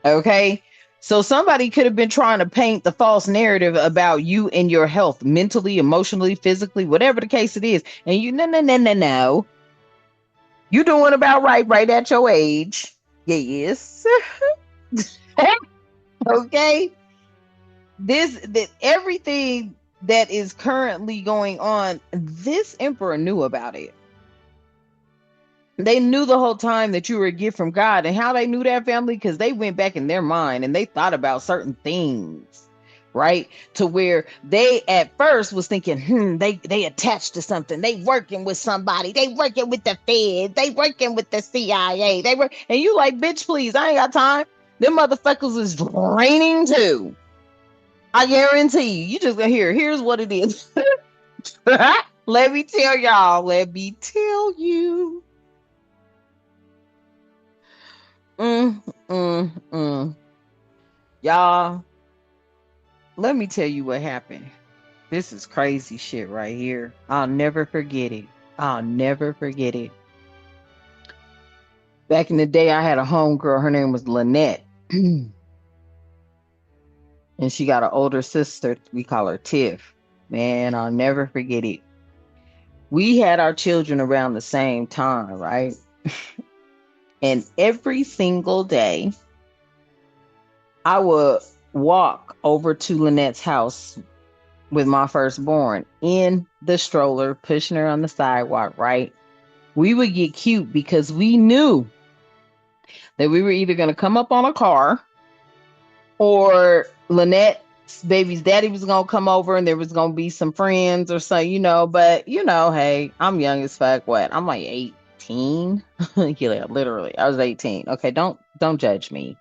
Okay. So somebody could have been trying to paint the false narrative about you and your health, mentally, emotionally, physically, whatever the case it is. And you, no. You doing about right at your age. Yes. Okay. This everything that is currently going on, this emperor knew about it. They knew the whole time that you were a gift from God. And how they knew that, family? Because they went back in their mind and they thought about certain things, right? To where they at first was thinking, they attached to something. They working with somebody. They working with the Fed. They working with the CIA. And you like, bitch, please, I ain't got time. Them motherfuckers is draining too. I guarantee you. You just gonna here's what it is. Let me tell y'all. Let me tell you. Y'all, let me tell you what happened. This is crazy shit right here. I'll never forget it. I'll never forget it. Back in the day, I had a homegirl. Her name was Lynette. And she got an older sister. We call her Tiff. Man, I'll never forget it. We had our children around the same time, right? And every single day, I would walk over to Lynette's house with my firstborn in the stroller, pushing her on the sidewalk, right? We would get cute because we knew that we were either going to come up on a car, or Lynette's baby's daddy was going to come over and there was going to be some friends or something, but hey, I'm young as fuck. What? I'm like 18. Yeah, literally. I was 18. Okay. Don't judge me.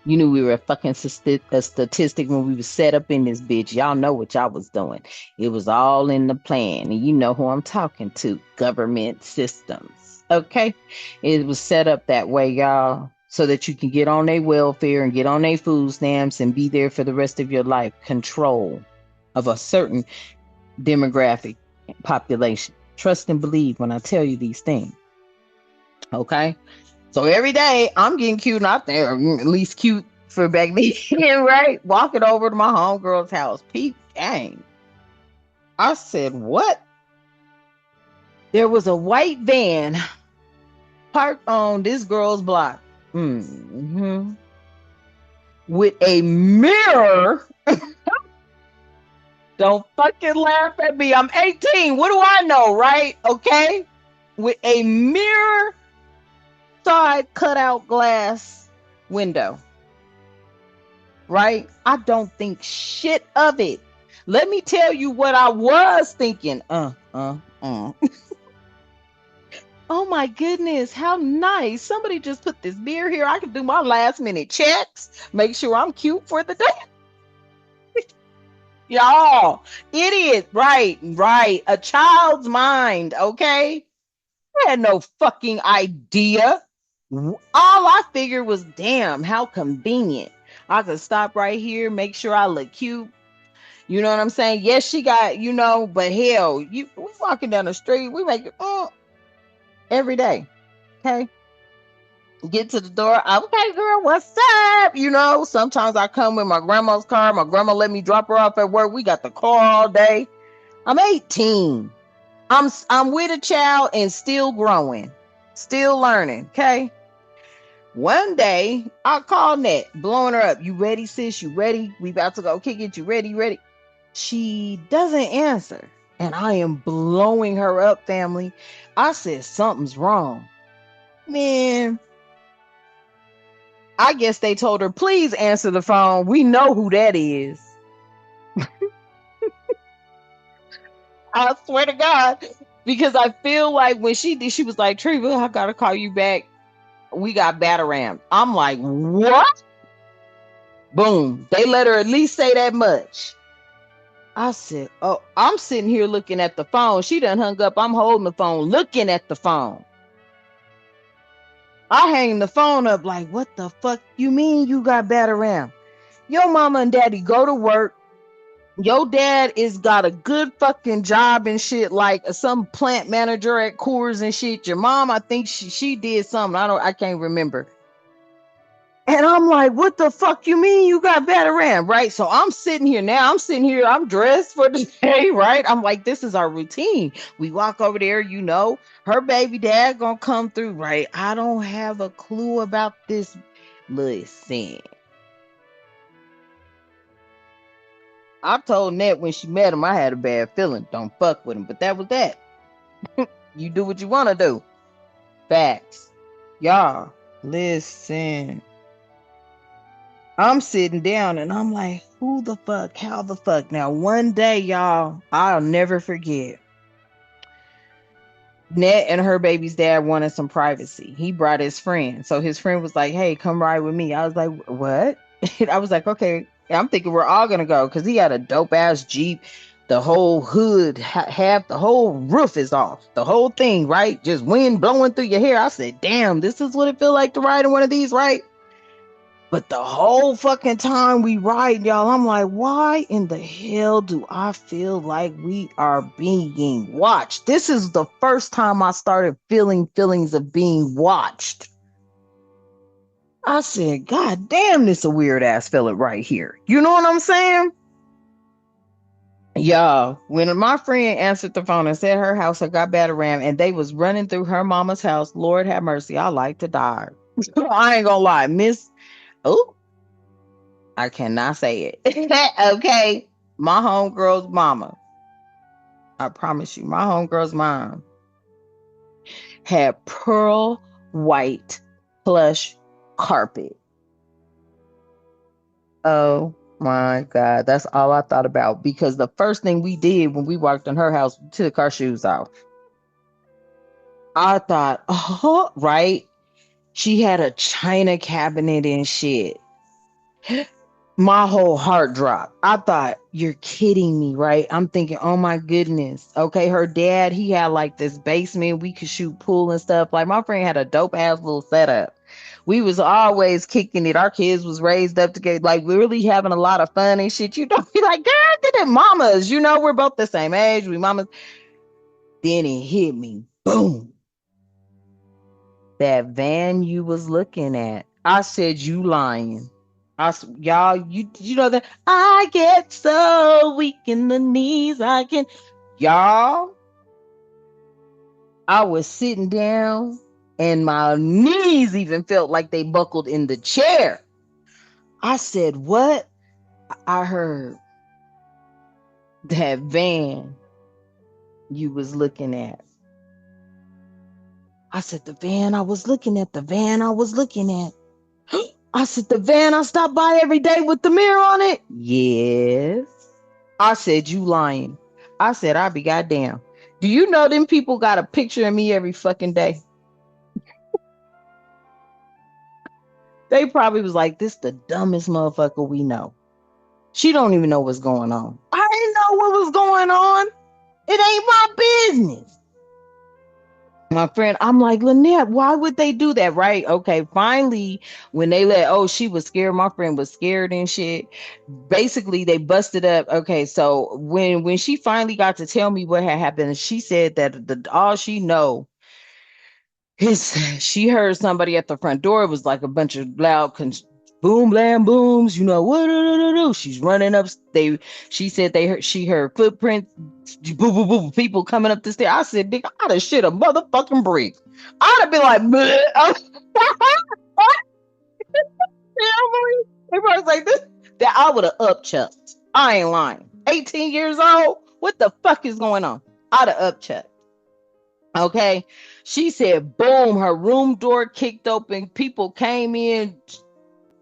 You knew we were a fucking statistic when we was set up in this bitch. Y'all know what y'all was doing. It was all in the plan. And you know who I'm talking to. Government systems. Okay? It was set up that way, y'all, so that you can get on their welfare and get on their food stamps and be there for the rest of your life. Control of a certain demographic population. Trust and believe when I tell you these things. Okay? So every day I'm getting cute, not there, at least cute for back then, right? Walking over to my homegirl's house. Peep gang. I said, what? There was a white van parked on this girl's block. With a mirror. Don't fucking laugh at me. I'm 18. What do I know, right? Okay? With a mirror side cutout glass window, right? I don't think shit of it. Let me tell you what I was thinking. Oh my goodness, how nice. Somebody just put this beer here. I can do my last minute checks, make sure I'm cute for the day. Y'all, idiot. Right, right. A child's mind, okay? I had no fucking idea. All I figured was, damn, how convenient. I could stop right here, make sure I look cute. You know what I'm saying? Yes, she got, but hell, we walking down the street, we make it every day. Okay. Get to the door. Okay, girl, what's up? Sometimes I come with my grandma's car. My grandma let me drop her off at work. We got the car all day. I'm 18. I'm with a child and still growing, still learning. Okay. One day I call Net, blowing her up. You ready, sis? You ready? We about to go kick it. You ready? You ready? She doesn't answer. And I am blowing her up, family. I said something's wrong. Man, I guess they told her, please answer the phone. We know who that is. I swear to God. Because I feel like when she did, she was like, Treva, I gotta call you back. We got Bataram. I'm like, what? Boom. They let her at least say that much. I said, oh, I'm sitting here looking at the phone. She done hung up. I'm holding the phone, looking at the phone. I hang the phone up like, what the fuck you mean you got Bataram? Your mama and daddy go to work. Your dad is got a good fucking job and shit, like some plant manager at Coors and shit. Your mom, I think she did something. I can't remember. And I'm like, what the fuck you mean you got Bataram, right? So I'm sitting here now. I'm dressed for the day, right? I'm like, this is our routine. We walk over there, her baby dad gonna come through, right? I don't have a clue about this. Listen, I told Ned when she met him, I had a bad feeling. Don't fuck with him, but that was that. You do what you want to do. Facts. Y'all, listen. I'm sitting down and I'm like, who the fuck? How the fuck? Now, one day, y'all, I'll never forget. Net and her baby's dad wanted some privacy. He brought his friend. So his friend was like, hey, come ride with me. I was like, what? I was like, okay. I'm thinking we're all going to go because he had a dope ass Jeep. The whole hood, half the whole roof is off. The whole thing, right? Just wind blowing through your hair. I said, damn, this is what it feel like to ride in one of these, right? But the whole fucking time we ride, y'all, I'm like, why in the hell do I feel like we are being watched? This is the first time I started feeling feelings of being watched. I said, God damn, this a weird ass feeling right here. You know what I'm saying? Y'all, when my friend answered the phone and said her house had got Bataram and they was running through her mama's house, Lord have mercy, I like to die. I ain't gonna lie, oh, I cannot say it. Okay. My homegirl's mama. I promise you, my homegirl's mom had pearl white plush carpet. Oh my God. That's all I thought about because the first thing we did when we walked in her house, we took our shoes off. I thought, oh, right. She had a china cabinet and shit. My whole heart dropped. I thought, you're kidding me, right? I'm thinking, oh my goodness. Okay, her dad, he had like this basement. We could shoot pool and stuff. Like my friend had a dope ass little setup. We was always kicking it. Our kids was raised up together, like really having a lot of fun and shit. You don't be like, girl, did it mamas? We're both the same age. We mamas. Then it hit me. Boom. That van you was looking at. I said, you lying. Y'all, you know that I get so weak in the knees. Y'all, I was sitting down and my knees even felt like they buckled in the chair. I said, what? I heard that van you was looking at. I said, the van I was looking at. I said, the van I stop by every day with the mirror on it? Yes. I said, you lying. I said, I'll be goddamn. Do you know them people got a picture of me every fucking day? They probably was like, this the dumbest motherfucker we know. She don't even know what's going on. I didn't know what was going on. It ain't my business. My friend, I'm like, Lynette, why would they do that? Right? Okay, finally, when they she was scared, my friend was scared and shit. Basically, they busted up. Okay, so when she finally got to tell me what had happened, she said that the all she know his she heard somebody at the front door. It was like a bunch of loud boom blam booms, you know what. She's running up. She said she heard footprints, boo boo boo, people coming up the stairs. I said, Dick, I'd have shit a motherfucking brick. I'd have been like, everybody's like this, that I would have upchucked. I ain't lying. 18 years old, what the fuck is going on? I'd have upchucked. Okay. She said, boom, her room door kicked open. People came in,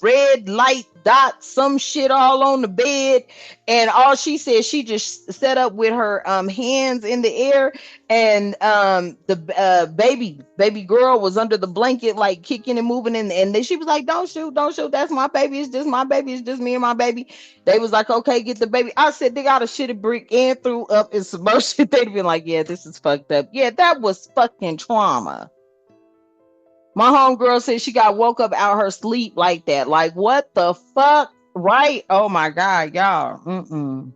red light dots, some shit all on the bed. And all she said, she just set up with her hands in the air. And the baby girl was under the blanket, like kicking and moving. And then she was like, don't shoot. That's my baby. It's just my baby. It's just me and my baby. They was like, okay, get the baby. I said, they got a shit a brick and threw up in some more shit. They'd been like, yeah, this is fucked up. Yeah, that was fucking trauma. My homegirl said she got woke up out her sleep like that. Like, what the fuck? Right? Oh my God, y'all.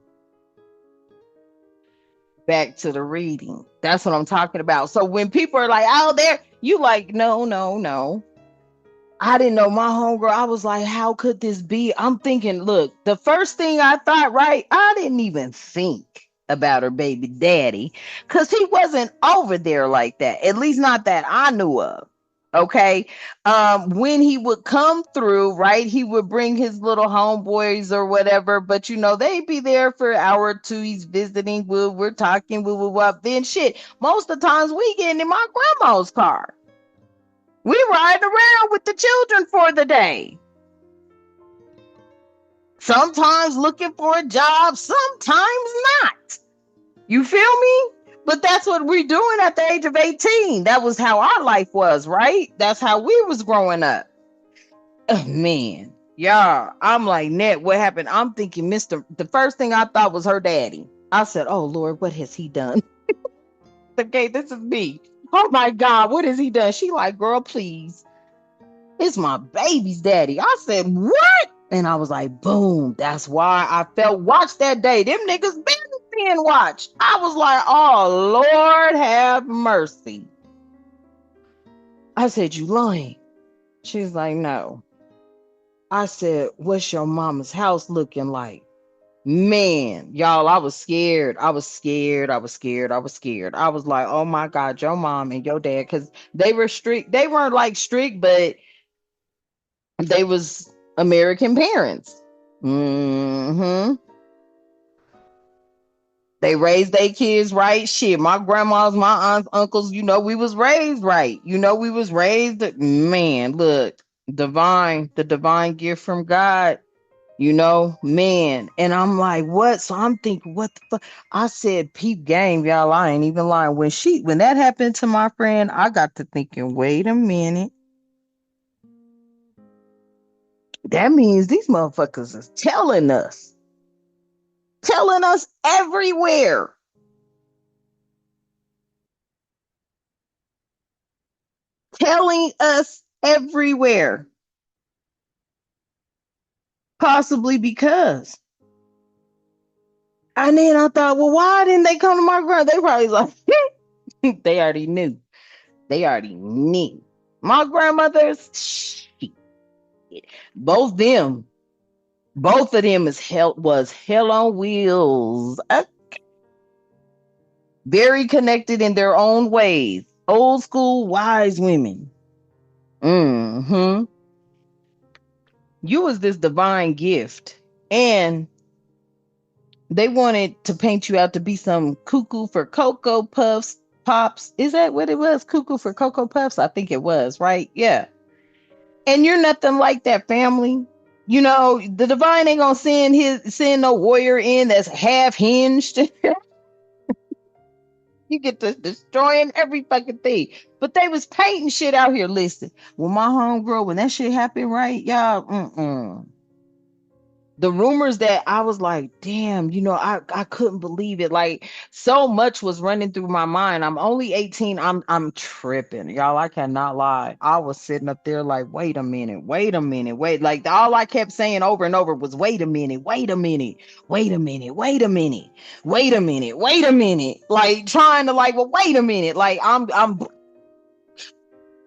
Back to the reading. That's what I'm talking about. So when people are like, out there, you like, no, no, no. I didn't know my homegirl. I was like, how could this be? I'm thinking, look, the first thing I thought, right? I didn't even think about her baby daddy because he wasn't over there like that. At least not that I knew of. Okay. When he would come through, right, he would bring his little homeboys or whatever, but they'd be there for an hour or two. He's visiting, we're talking, then shit. Most of the times we getting in my grandma's car. We ride around with the children for the day. Sometimes looking for a job, sometimes not. You feel me? But that's what we're doing at the age of 18. That was how our life was, right? That's how we was growing up. Oh, man. Yeah, I'm like, Net, what happened? I'm thinking the first thing I thought was her daddy. I said, oh, Lord, what has he done? Okay, this is me. Oh, my God, what has he done? She like, girl, please. It's my baby's daddy. I said, what? And I was like, boom. That's why I felt watched that day. Them niggas been being watched. I was like, oh, Lord have mercy. I said, you lying? She's like, no. I said, what's your mama's house looking like? Man, y'all, I was scared. I was scared. I was like, oh my God, your mom and your dad, because they were strict. They weren't like strict, but they was American parents. They raised their kids right. Shit, my grandmas, my aunts, uncles, we was raised right. We was raised, man, look, the divine gift from God, man. And I'm like, what? So I'm thinking, what the fuck? I said, peep game, y'all. I ain't even lying. When that happened to my friend, I got to thinking, wait a minute. That means these motherfuckers is telling us everywhere. Telling us everywhere. Possibly because. And then I thought, well, why didn't they come to my grandma? They probably like, they already knew. They already knew. My grandmothers, shit. Both of them was hell on wheels. Very connected in their own ways. Old school wise women. You was this divine gift. And they wanted to paint you out to be some cuckoo for Cocoa Puffs, Pops. Is that what it was? Cuckoo for Cocoa Puffs? I think it was, right? Yeah. And you're nothing like that, family. The divine ain't gonna send no warrior in that's half hinged. You get to destroying every fucking thing. But they was painting shit out here. Listen, when my homegirl, when that shit happened, right, y'all, The rumors that I was like, damn, I couldn't believe it. Like so much was running through my mind. I'm only 18. I'm tripping. Y'all, I cannot lie. I was sitting up there like, wait a minute, wait a minute, wait. Like all I kept saying over and over was, wait a minute, wait a minute, wait a minute, wait a minute, wait a minute, wait a minute. Like trying to like, well, wait a minute. Like I'm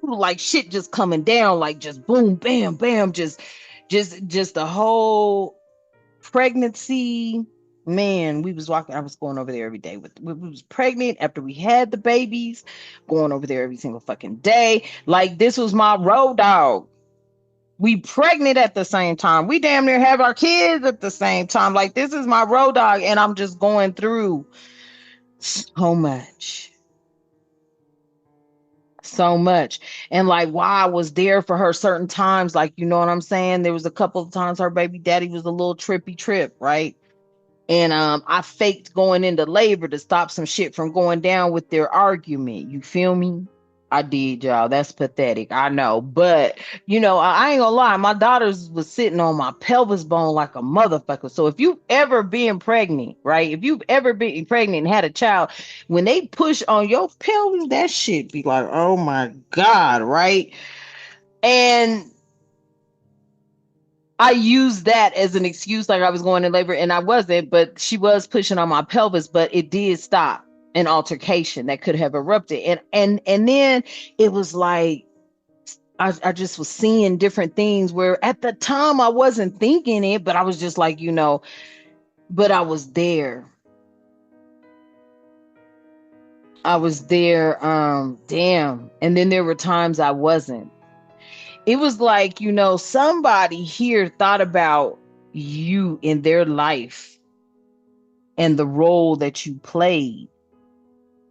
like shit just coming down, like just boom, bam, bam, just the whole pregnancy. Man, we was walking, I was going over there every day we was pregnant after we had the babies, going over there every single fucking day. Like this was my road dog. We pregnant at the same time. We damn near have our kids at the same time. Like this is my road dog, and I'm just going through so much. So much. And like why I was there for her certain times, like you know what I'm saying? There was a couple of times her baby daddy was a little trippy trip, right? And I faked going into labor to stop some shit from going down with their argument. You feel me? I did, y'all. That's pathetic. I know. But, I ain't gonna lie. My daughters was sitting on my pelvis bone like a motherfucker. So if you've ever been pregnant, right? If you've ever been pregnant and had a child, when they push on your pelvis, that shit be like, oh my God, right? And I used that as an excuse, like I was going in labor, and I wasn't, but she was pushing on my pelvis, but it did stop an altercation that could have erupted. And then it was like I just was seeing different things where at the time I wasn't thinking it, but I was just like, but I was there. I was there, damn. And then there were times I wasn't. It was like, somebody here thought about you in their life and the role that you played.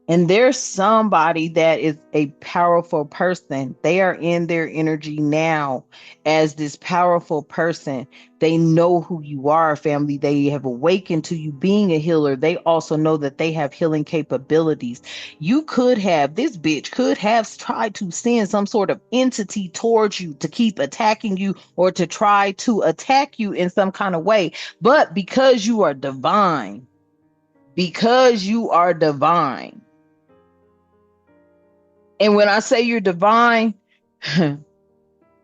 And there's somebody that is a powerful person. They are in their energy now as this powerful person. They know who you are, family. They have awakened to you being a healer. They also know that they have healing capabilities. This bitch could have tried to send some sort of entity towards you to keep attacking you or to try to attack you in some kind of way. But because you are divine, and when I say you're divine,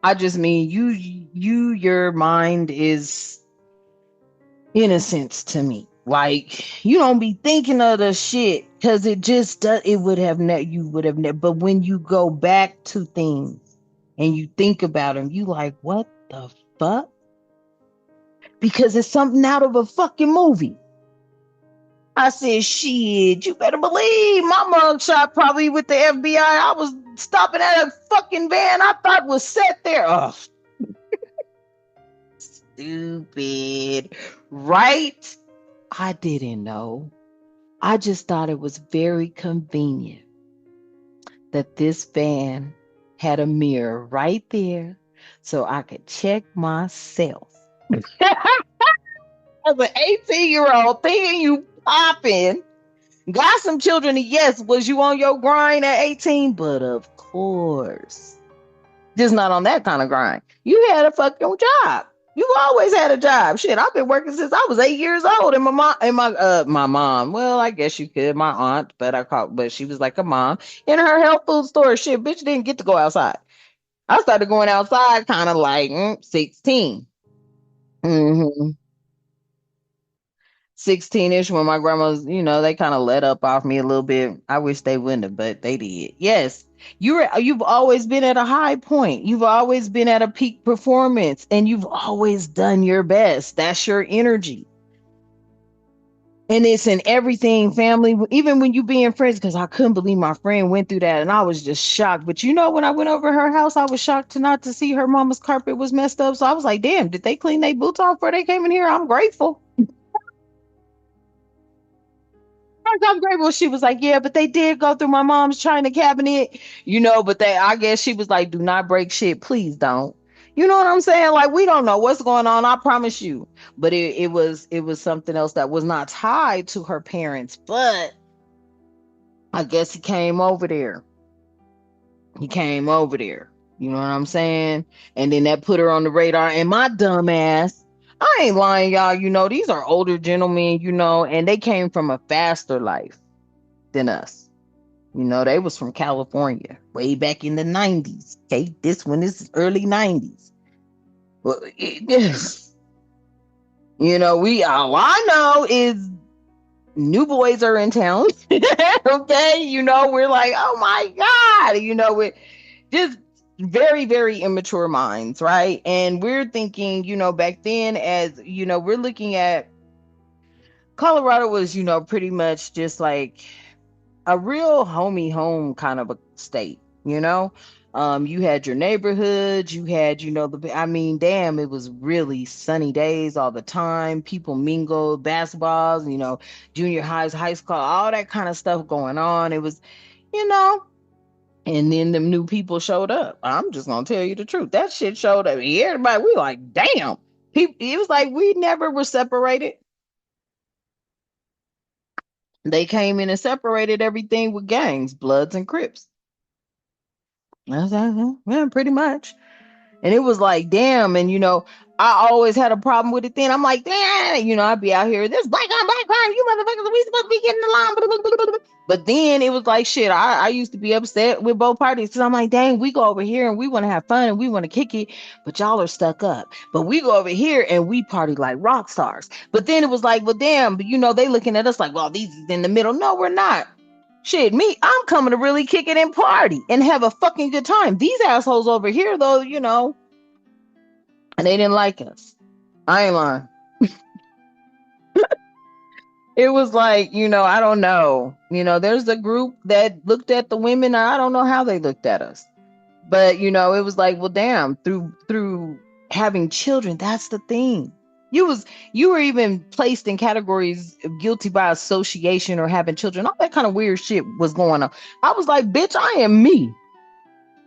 I just mean your mind is innocence to me. Like you don't be thinking of the shit because it just does. It would have you would have never. But when you go back to things and you think about them, you like, what the fuck? Because it's something out of a fucking movie. I said, shit, you better believe my mugshot probably with the FBI. I was stopping at a fucking van I thought was set there. Oh, stupid. Right? I didn't know. I just thought it was very convenient that this van had a mirror right there so I could check myself. As an 18-year-old thinking you popping. Got some children, yes. Was you on your grind at 18? But of course. Just not on that kind of grind. You had a fucking job. You've always had a job. Shit, I've been working since I was 8 years old. And my mom. Well, I guess you could. My aunt, but she was like a mom in her health food store. Shit, bitch didn't get to go outside. I started going outside kind of like 16. Mm-hmm. 16ish when my grandma's, they kind of let up off me a little bit. I wish they wouldn't have, but they did. Yes. You've always been at a high point. You've always been at a peak performance and you've always done your best. That's your energy. And it's in everything, family, even when you being friends, because I couldn't believe my friend went through that and I was just shocked. But when I went over her house, I was shocked to not to see her mama's carpet was messed up. So I was like, damn, did they clean their boots off before they came in here? I'm grateful. I'm grateful. She was like, yeah, but they did go through my mom's china cabinet, but I guess she was like, do not break shit. Please don't. You know what I'm saying? Like, we don't know what's going on. I promise you. But it was something else that was not tied to her parents. But I guess he came over there. He came over there. You know what I'm saying? And then that put her on the radar. And my dumb ass, I ain't lying, y'all. These are older gentlemen, and they came from a faster life than us. They was from California way back in the 90s. Okay, this one is early 90s. Well, we all I know is new boys are in town. Okay, we're like, oh my God, we're just very, very immature minds, right? And we're thinking, back then, as we're looking at Colorado was, pretty much just like a real homey home kind of a state, you know. You had your neighborhoods, you had, I mean, damn, it was really sunny days all the time. People mingled, basketballs, junior highs, high school, all that kind of stuff going on. It was, you know, and then them new people showed up. I'm just gonna tell you the truth. That shit showed up. Everybody, we like, damn. People, it was like we never were separated. They came in and separated everything with gangs, Bloods and Crips. I was like, yeah, pretty much. And it was like, damn. And, I always had a problem with it then. I'm like, damn, I'd be out here, this black on black crime, you motherfuckers, we supposed to be getting along. Blah, blah, blah, blah. But then it was like, shit, I used to be upset with both parties because I'm like, dang, we go over here and we want to have fun and we want to kick it, but y'all are stuck up. But we go over here and we party like rock stars. But then it was like, well, damn, but they looking at us like, well, these is in the middle. No, we're not. Shit, I'm coming to really kick it and party and have a fucking good time. These assholes over here, though, and they didn't like us. I ain't lying. It was like, I don't know. There's a group that looked at the women. I don't know how they looked at us. But, it was like, well, damn, through having children, that's the thing. You were even placed in categories of guilty by association or having children. All that kind of weird shit was going on. I was like, bitch, I am me.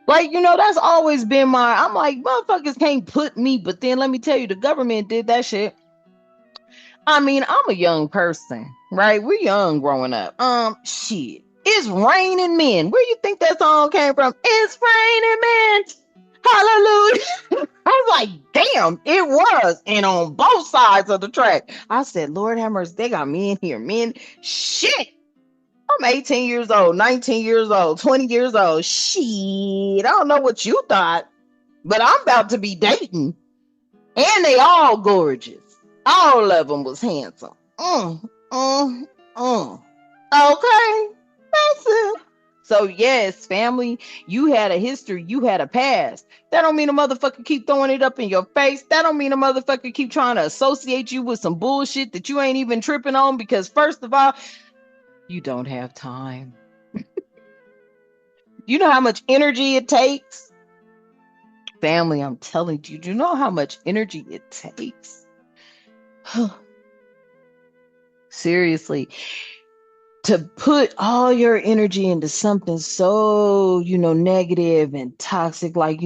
Like, that's always been I'm like, motherfuckers can't put me, but then let me tell you, the government did that shit. I mean, I'm a young person, right? We're young growing up. Shit. It's raining men. Where you think that song came from? It's raining men. Hallelujah. I was like, damn, it was. And on both sides of the track. I said, Lord have mercy, they got men here. Men, shit. I'm 18 years old, 19 years old, 20 years old. Shit. I don't know what you thought, but I'm about to be dating. And they all gorgeous. All of them was handsome. Mm. Okay. That's it. So yes, family, you had a history, you had a past. That don't mean a motherfucker keep throwing it up in your face. That don't mean a motherfucker keep trying to associate you with some bullshit that you ain't even tripping on because first of all, you don't have time. You know how much energy it takes? Family, I'm telling you, do you know how much energy it takes? Seriously, to put all your energy into something so, negative and toxic, like,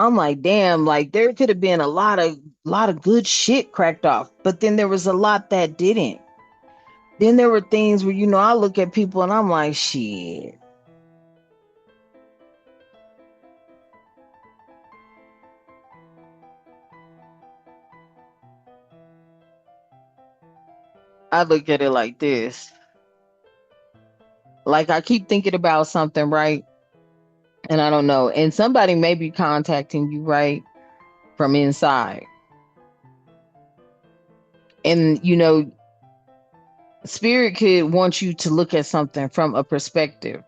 I'm like, damn, like there could have been a lot of good shit cracked off, but then there was a lot that didn't. Then there were things where, I look at people and I'm like, shit. I look at it like this. Like I keep thinking about something, right? And I don't know. And somebody may be contacting you, right? From inside. And, spirit could want you to look at something from a perspective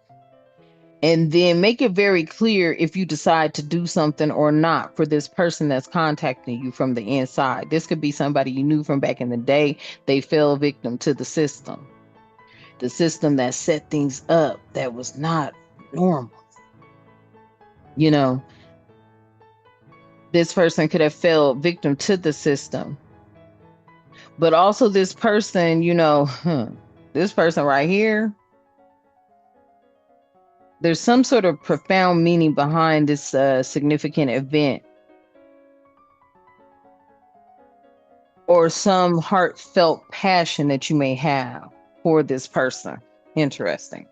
and then make it very clear if you decide to do something or not for this person that's contacting you from the inside. This could be somebody you knew from back in the day. They fell victim to the system that set things up that was not normal. This person could have fell victim to the system, but also this person, this person right here, there's some sort of profound meaning behind this significant event or some heartfelt passion that you may have for this person. Interesting.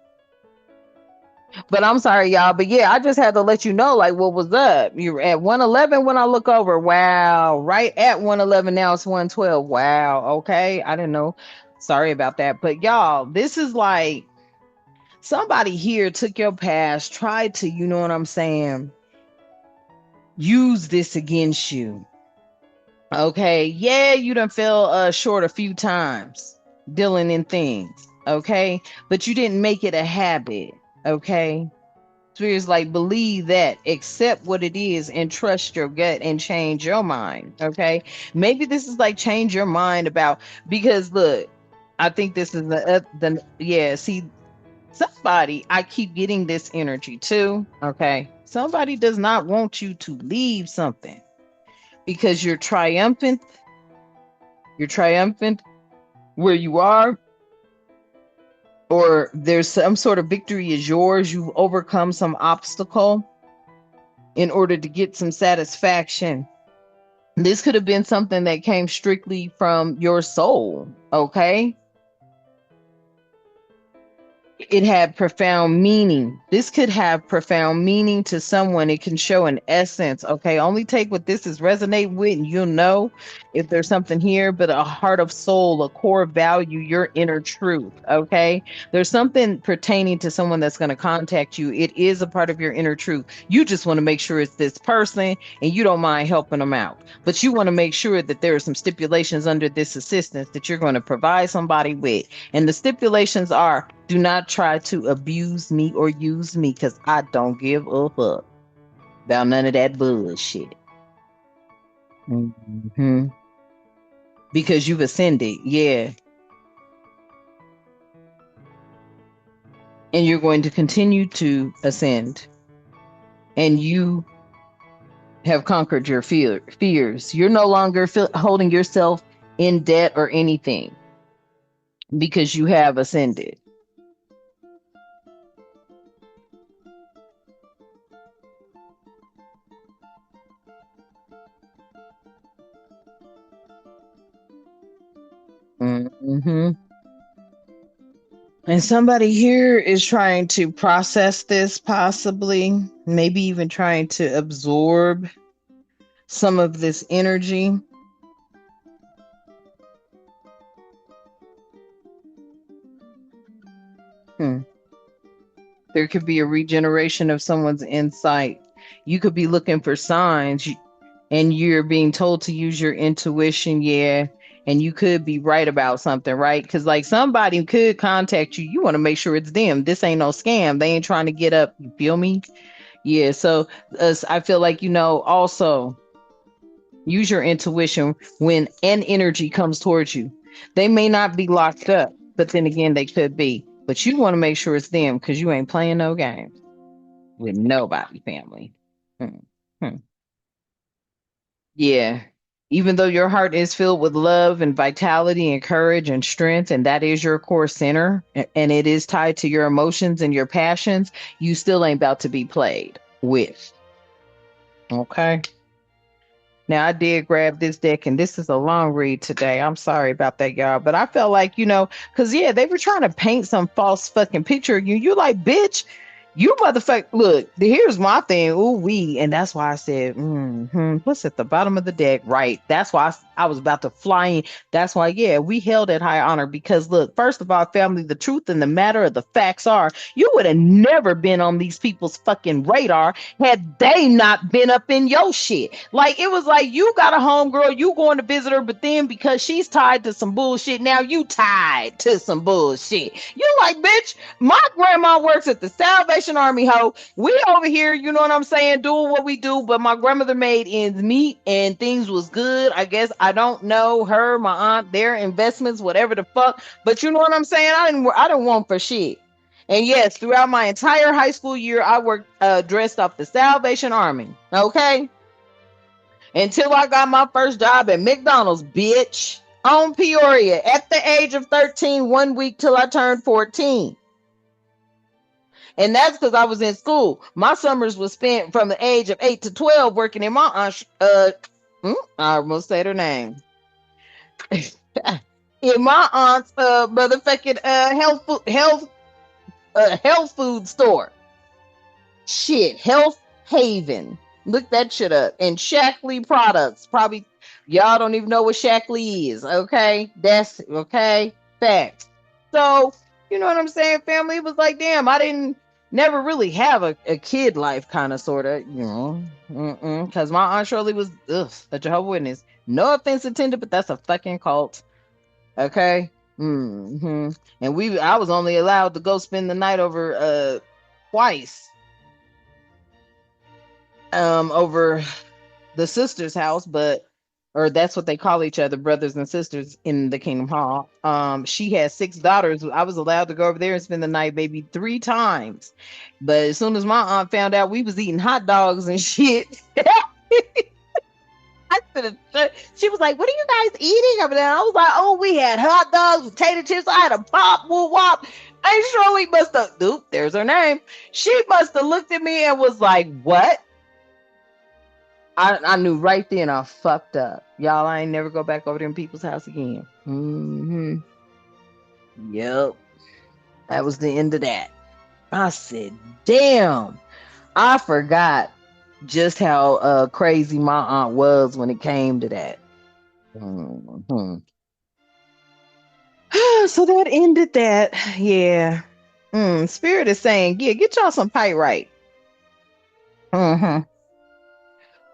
But I'm sorry, y'all. But yeah, I just had to let you know, like, what was up? You were at 111 when I look over. Wow. Right at 111 now it's 112. Wow. Okay. I didn't know. Sorry about that. But y'all, this is like somebody here took your past, tried to, you know what I'm saying, use this against you. Okay. Yeah, you done fell short a few times dealing in things. Okay. But you didn't make it a habit. Okay. Spirits like believe that, accept what it is, and trust your gut and change your mind. Okay. Maybe this is like change your mind about, because look, I think this is the yeah, see, somebody, I keep getting this energy too. Okay. Somebody does not want you to leave something because you're triumphant where you are, or there's some sort of victory is yours. You've overcome some obstacle in order to get some satisfaction. This could have been something that came strictly from your soul, okay? It had profound meaning. This could have profound meaning to someone. It can show an essence. Okay. Only take what this is resonate with, and you'll know if there's something here, but a heart of soul, a core value, your inner truth. Okay. There's something pertaining to someone that's going to contact you. It is a part of your inner truth. You just want to make sure it's this person and you don't mind helping them out. But you want to make sure that there are some stipulations under this assistance that you're going to provide somebody with. And the stipulations are, do not try to abuse me or use me, because I don't give a fuck about none of that bullshit. Mm-hmm. Because you've ascended, yeah. And you're going to continue to ascend. And you have conquered your fears. You're no longer holding yourself in debt or anything because you have ascended. Mm-hmm. And somebody here is trying to process this, possibly, maybe even trying to absorb some of this energy. Hmm. There could be a regeneration of someone's insight. You could be looking for signs and you're being told to use your intuition. Yeah. And you could be right about something, right? Because, like, somebody could contact you. You want to make sure it's them. This ain't no scam. They ain't trying to get up. You feel me? Yeah. So, I feel like, also use your intuition when an energy comes towards you. They may not be locked up, but then again, they could be. But you want to make sure it's them because you ain't playing no games with nobody, family. Hmm. Hmm. Yeah. Even though your heart is filled with love and vitality and courage and strength, and that is your core center, and it is tied to your emotions and your passions, you still ain't about to be played with. Okay. Now, I did grab this deck, and this is a long read today. I'm sorry about that, y'all. But I felt like, because, yeah, they were trying to paint some false fucking picture of you. You like, bitch, you motherfucker. Look, here's my thing. Ooh, and that's why I said, what's at the bottom of the deck? Right. That's why I was about to fly in. That's why, yeah, we held at high honor because, look, first of all, family, the truth and the matter of the facts are you would have never been on these people's fucking radar had they not been up in your shit. Like, it was like you got a homegirl, you going to visit her, but then because she's tied to some bullshit, now you tied to some bullshit. You like, bitch, my grandma works at the Salvation Army, ho. We over here, you know what I'm saying, doing what we do, but my grandmother made ends meet and things was good. I guess I don't know her, my aunt, their investments, whatever the fuck. But you know what I'm saying? I didn't want for shit. And yes, throughout my entire high school year, I worked dressed up the Salvation Army. Okay. Until I got my first job at McDonald's, bitch. On Peoria at the age of 13, 1 week till I turned 14. And that's because I was in school. My summers was spent from the age of 8 to 12 working in my aunt's, I almost said her name. In my aunt's motherfucking health food store. Shit, Health Haven. Look that shit up. And Shackley Products. Probably y'all don't even know what Shackley is. Okay. That's okay. Fact. So, you know what I'm saying, family? It was like, damn, I didn't never really have a kid life, kind of, sort of, you know. Because my Aunt Shirley was a Jehovah's Witness. No offense intended, but that's a fucking cult. Okay. And I was only allowed to go spend the night over twice over the sister's house, but or that's what they call each other, brothers and sisters in the Kingdom Hall. She had 6 daughters. I was allowed to go over there and spend the night maybe 3 times. But as soon as my aunt found out we was eating hot dogs and shit, she was like, "What are you guys eating over there?" I was like, "Oh, we had hot dogs, potato chips. I had a pop, woo wop." And Shirley must have, oop, there's her name. She must have looked at me and was like, "What?" I knew right then I fucked up. Y'all, I ain't never go back over them people's house again. Yep. That was the end of that. I said, damn, I forgot just how crazy my aunt was when it came to that. So that ended that. Yeah. Spirit is saying, yeah, get y'all some pipe right.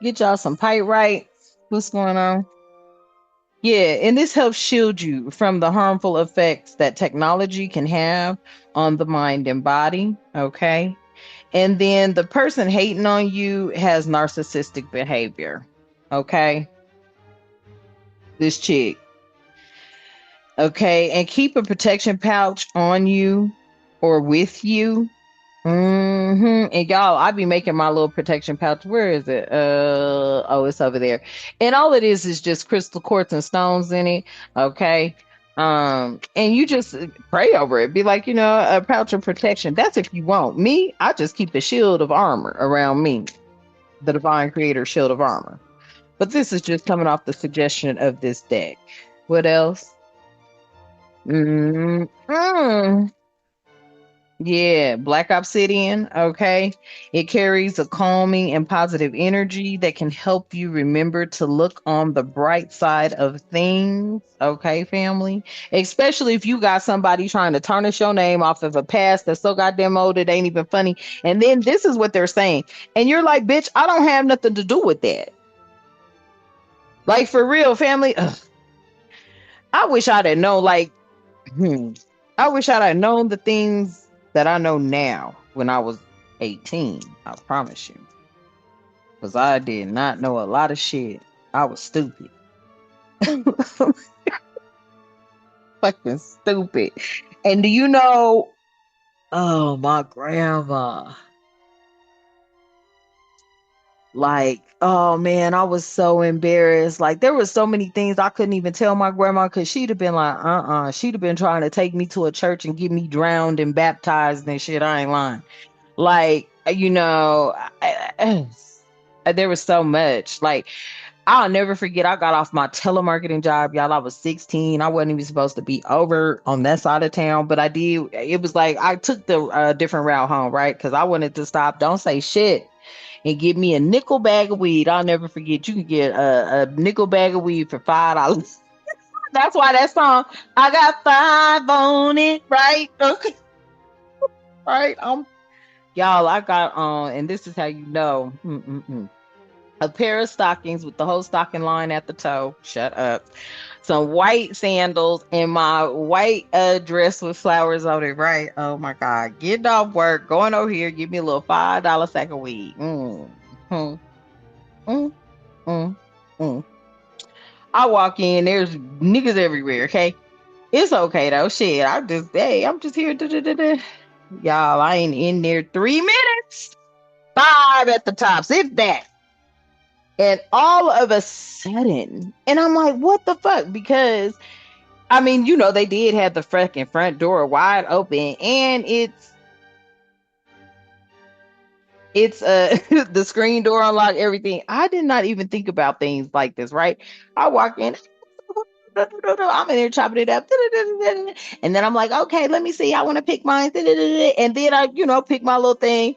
Get y'all some pipe right. What's going on? Yeah, and this helps shield you from the harmful effects that technology can have on the mind and body. Okay. And then the person hating on you has narcissistic behavior. Okay. This chick. Okay. And keep a protection pouch on you or with you. And y'all, I be making my little protection pouch. Where is it? Oh, it's over there. And all it is just crystal quartz and stones in it. Okay. And you just pray over it. Be like, a pouch of protection. That's if you want. Me, I just keep a shield of armor around me. The divine creator shield of armor. But this is just coming off the suggestion of this deck. What else? Yeah, Black Obsidian. Okay. It carries a calming and positive energy that can help you remember to look on the bright side of things. Okay, family. Especially if you got somebody trying to tarnish your name off of a past that's so goddamn old it ain't even funny. And then this is what they're saying. And you're like, bitch, I don't have nothing to do with that. Like, for real, family. Ugh. I wish I'd have known, like, I wish I'd have known the things that I know now when I was 18. I promise you. Because I did not know a lot of shit. I was stupid. Fucking stupid. And do you know, oh, my grandma. Like, oh man, I was so embarrassed. Like, there were so many things I couldn't even tell my grandma because she'd have been like, she'd have been trying to take me to a church and get me drowned and baptized and shit. I ain't lying. Like, there was so much. Like, I'll never forget. I got off my telemarketing job, y'all. I was 16. I wasn't even supposed to be over on that side of town, but I did. It was like I took the different route home, right? Because I wanted to stop. Don't say shit and give me a nickel bag of weed. I'll never forget. You can get a nickel bag of weed for $5. That's why that song, I got 5 on it, right? Okay. Right. Y'all, I got on, and this is how you know. A pair of stockings with the whole stocking line at the toe. Shut up. Some white sandals and my white dress with flowers on it, right? Oh my God. Getting off work, going over here, give me a little $5 sack of weed. I walk in, there's niggas everywhere, okay? It's okay though. Shit. I'm just here. Y'all, I ain't in there 3 minutes. 5 at the tops, if that. And all of a sudden, and I'm like, what the fuck? Because I mean, they did have the freaking front door wide open, and it's the screen door unlocked, everything. I did not even think about things like this, right? I walk in, I'm in there chopping it up, and then I'm like, okay, let me see. I want to pick mine, and then I, pick my little thing.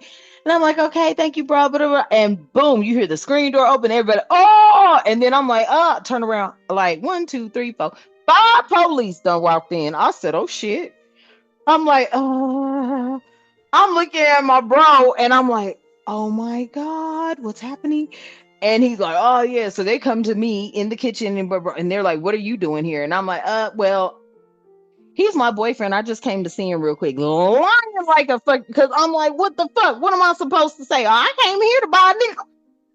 And I'm like, okay, thank you, bro. Blah, blah, blah. And boom, you hear the screen door open. Everybody, oh, and then I'm like, turn around. Like one, two, three, four, five police done walked in. I said, oh shit. I'm like, I'm looking at my bro, and I'm like, oh my god, what's happening? And he's like, oh yeah. So they come to me in the kitchen, and they're like, what are you doing here? And I'm like, well, he's my boyfriend. I just came to see him real quick. Lying like a fuck, because I'm like, what the fuck? What am I supposed to say? Oh, I came here to buy a nickel.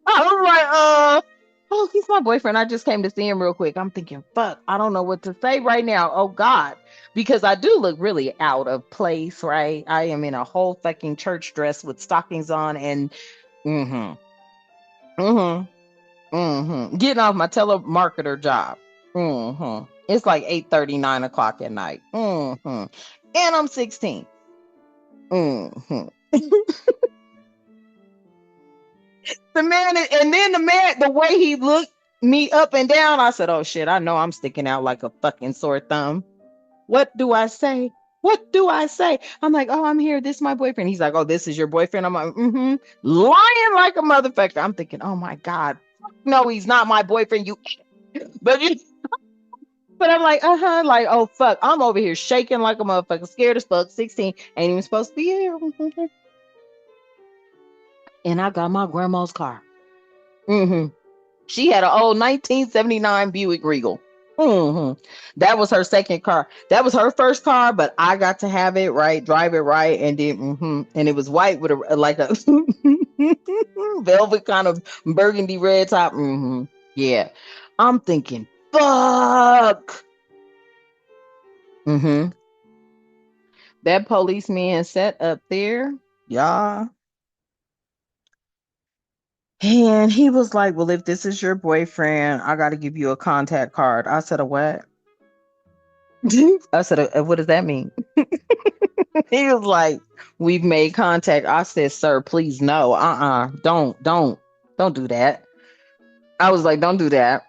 I was like, oh, he's my boyfriend. I just came to see him real quick. I'm thinking, fuck, I don't know what to say right now. Oh God. Because I do look really out of place, right? I am in a whole fucking church dress with stockings on and mm-hmm. Mm-hmm. Mm-hmm. Getting off my telemarketer job. Mm-hmm. It's like 8:30, 9 o'clock at night. Mm-hmm. And I'm 16. Mm-hmm. The man, and then the man, the way he looked me up and down, I said, oh shit, I know I'm sticking out like a fucking sore thumb. What do I say? What do I say? I'm like, oh, I'm here. This is my boyfriend. He's like, oh, this is your boyfriend. I'm like, mm-hmm. Lying like a motherfucker. I'm thinking, oh my God. No, he's not my boyfriend. You but you but I'm like, uh-huh, like, oh fuck. I'm over here shaking like a motherfucker, scared as fuck, 16. Ain't even supposed to be here. And I got my grandma's car. Mm-hmm. She had an old 1979 Buick Regal. Hmm. That was her second car. That was her first car, but I got to have it right, drive it right, and then and it was white with a like a velvet kind of burgundy red top. Yeah, I'm thinking, fuck. Hmm. That policeman sat up there, yeah, and he was like, "Well, if this is your boyfriend, I got to give you a contact card." I said, "A what?" I said, what does that mean?" He was like, we've made contact. I said, sir, please no. Don't do that. I was like, don't do that.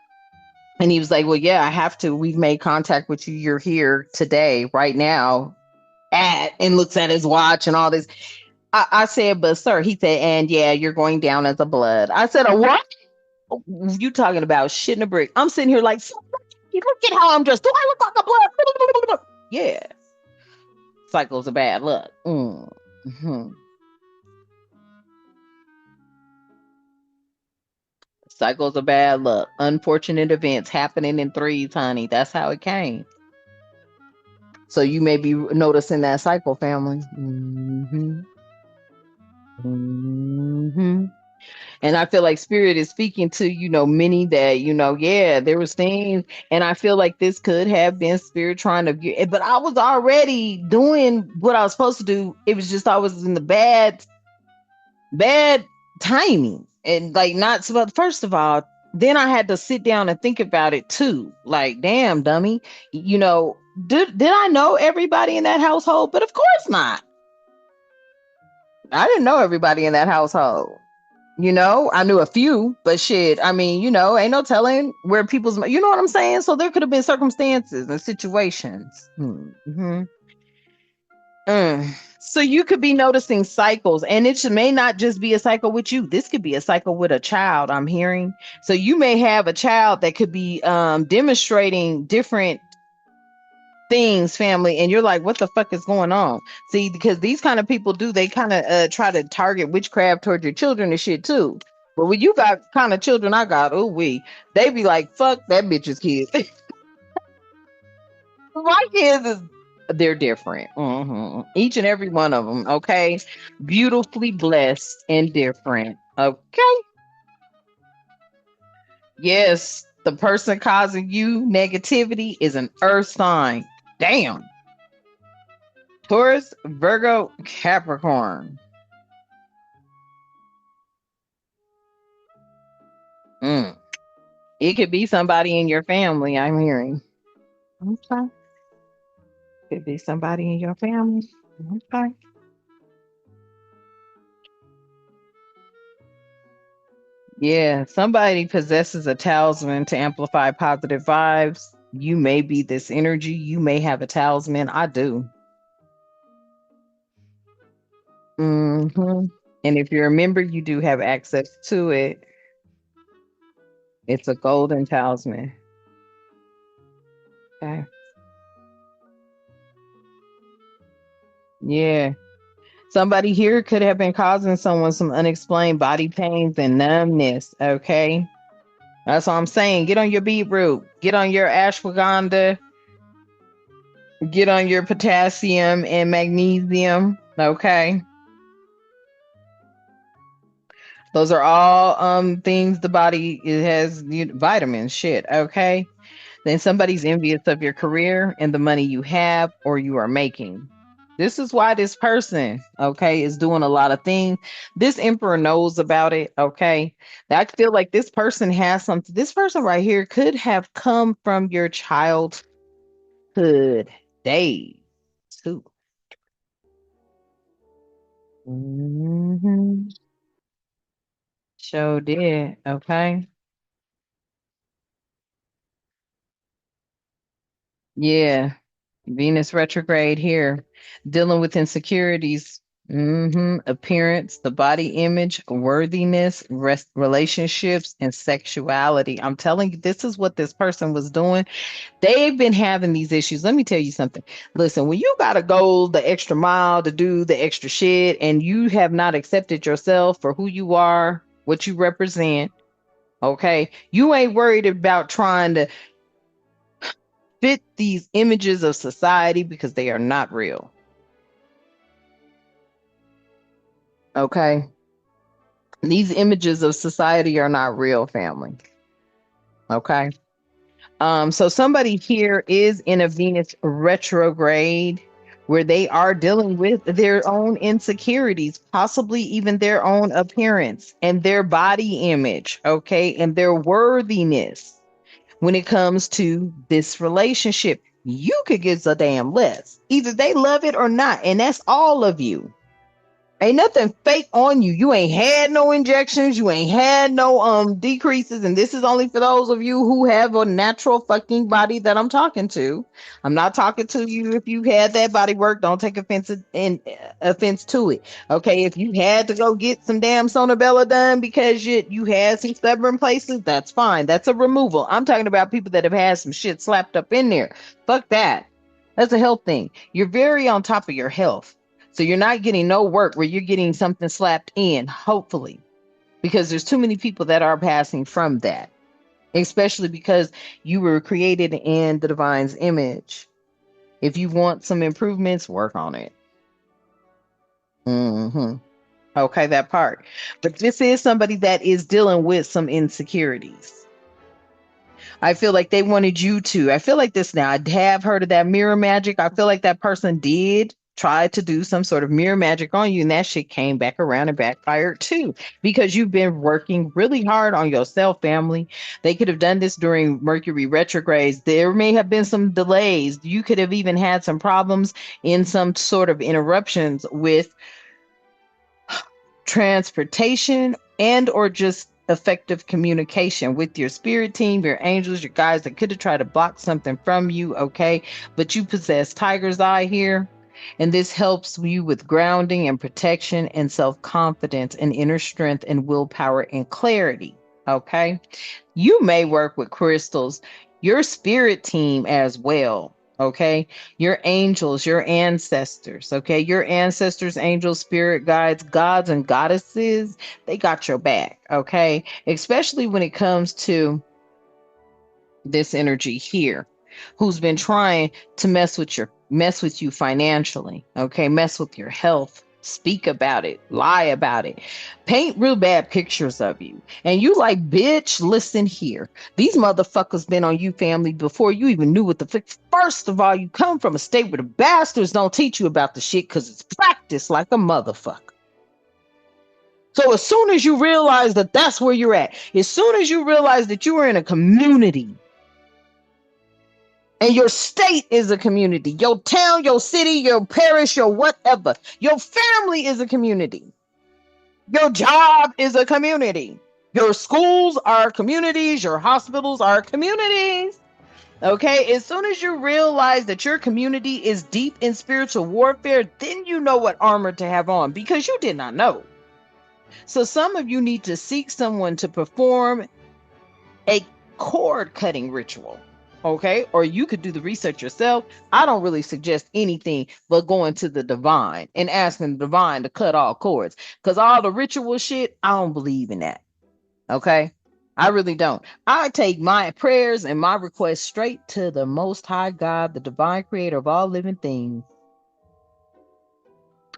And he was like, well, yeah, I have to. We've made contact with you. You're here today, right now, and looks at his watch and all this. I said, but sir, he said, and yeah, you're going down as a blood. I said, a what? You talking about shit in a brick? I'm sitting here like, so look at how I'm dressed. Do I look like a blood? Yeah. Cycles of bad luck. Mm-hmm. Cycles of bad luck. Unfortunate events happening in threes, honey. That's how it came. So you may be noticing that cycle, family. Hmm. And I feel like spirit is speaking to, many that, yeah, there was things. And I feel like this could have been spirit trying to get, but I was already doing what I was supposed to do. It was just I was in the bad timing and like not so first of all, then I had to sit down and think about it too, like damn dummy, you know did I know everybody in that household? But of course not. I didn't know everybody in that household. I knew a few, but shit, I mean, ain't no telling where people's, you know what I'm saying? So there could have been circumstances and situations. So you could be noticing cycles, and may not just be a cycle with you. This could be a cycle with a child, I'm hearing. So you may have a child that could be demonstrating different things, family, and you're like, what the fuck is going on? See, because these kind of people they kind of try to target witchcraft towards your children and shit too. But when you got kind of children I got, they be like, fuck that bitch's kids. My kids is they're different. Each and every one of them. Okay, beautifully blessed and different. Okay, yes, the person causing you negativity is an earth sign. Damn. Taurus, Virgo, Capricorn. Mm. It could be somebody in your family. I'm hearing. Okay, could be somebody in your family. Okay. Yeah, somebody possesses a talisman to amplify positive vibes. You may be this energy. You may have a talisman. I do. Hmm. And if you're a member, you do have access to it. It's a golden talisman. Okay. Yeah. Somebody here could have been causing someone some unexplained body pains and numbness. Okay. That's all I'm saying. Get on your beetroot, get on your ashwagandha, get on your potassium and magnesium. Okay. Those are all things the body it has vitamins, shit. Okay. Then somebody's envious of your career and the money you have or you are making. This is why this person, okay, is doing a lot of things. This emperor knows about it, okay? I feel like this person has something. This person right here could have come from your childhood days too. Hmm. Sure did, okay? Yeah. Venus retrograde here, dealing with insecurities, appearance, the body image, worthiness, relationships, and sexuality. I'm telling you, this is what this person was doing. They've been having these issues. Let me tell you something. Listen, when you got to go the extra mile to do the extra shit and you have not accepted yourself for who you are, what you represent, okay, you ain't worried about trying to fit these images of society because they are not real. Okay. These images of society are not real, family. Okay. So somebody here is in a Venus retrograde where they are dealing with their own insecurities, possibly even their own appearance and their body image, okay, and their worthiness when it comes to this relationship. You could give a damn less. Either they love it or not, and that's all of you. Ain't nothing fake on you. You ain't had no injections. You ain't had no decreases. And this is only for those of you who have a natural fucking body that I'm talking to. I'm not talking to you if you had that body work. Don't take offense to it. Okay, if you had to go get some damn Sonabella done because you had some stubborn places, that's fine. That's a removal. I'm talking about people that have had some shit slapped up in there. Fuck that. That's a health thing. You're very on top of your health. So you're not getting no work where you're getting something slapped in, hopefully, because there's too many people that are passing from that, especially because you were created in the divine's image. If you want some improvements, work on it. Hmm. Okay, that part. But this is somebody that is dealing with some insecurities. I feel like they wanted you to. I feel like this now. I have heard of that mirror magic. I feel like that person did try to do some sort of mirror magic on you, and that shit came back around and backfired too, because you've been working really hard on yourself, family. They could have done this during Mercury retrogrades. There may have been some delays. You could have even had some problems in some sort of interruptions with transportation and or just effective communication with your spirit team, your angels, your guides that could have tried to block something from you, okay? But you possess tiger's eye here, and this helps you with grounding and protection and self-confidence and inner strength and willpower and clarity, okay? You may work with crystals, your spirit team as well. Okay, your angels, your ancestors, okay, your ancestors, angels, spirit guides, gods, and goddesses, they got your back, okay, especially when it comes to this energy here who's been trying to mess with you financially, okay, mess with your health, speak about it, lie about it, paint real bad pictures of you, and you like, bitch, listen here, these motherfuckers been on you, family, before you even knew what first of all, you come from a state where the bastards don't teach you about the shit because it's practiced like a motherfucker. So as soon as you realize that that's where you're at, as soon as you realize that you are in a community and your state is a community, your town, your city, your parish, your whatever, your family is a community, your job is a community, your schools are communities, your hospitals are communities. Okay, as soon as you realize that your community is deep in spiritual warfare, then you know what armor to have on, because you did not know. So some of you need to seek someone to perform a cord cutting ritual. Okay. Or you could do the research yourself. I don't really suggest anything but going to the divine and asking the divine to cut all cords. Because all the ritual shit, I don't believe in that. Okay. I really don't. I take my prayers and my requests straight to the Most High God, the divine creator of all living things.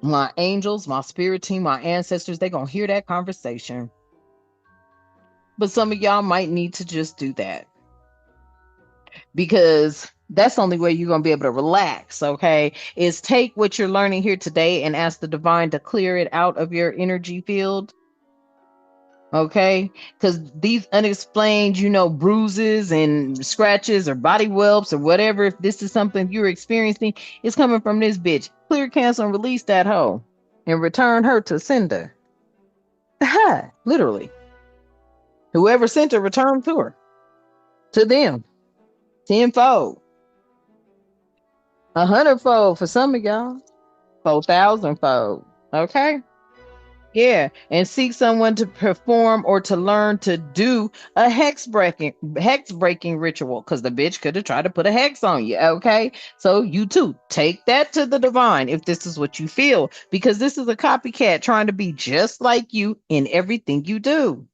My angels, my spirit team, my ancestors, they're going to hear that conversation. But some of y'all might need to just do that because that's the only way you're going to be able to relax. Okay. Is take what you're learning here today and ask the divine to clear it out of your energy field. Okay. Because these unexplained, bruises and scratches or body whelps or whatever, if this is something you're experiencing, it's coming from this bitch. Clear, cancel, and release that hoe and return her to sender. Literally. Whoever sent her, return to her, to them, tenfold, 100-fold for some of y'all, 4,000-fold. Okay. Yeah, and seek someone to perform or to learn to do a hex breaking ritual because the bitch could have tried to put a hex on you. Okay, so you too take that to the divine if this is what you feel, because this is a copycat trying to be just like you in everything you do.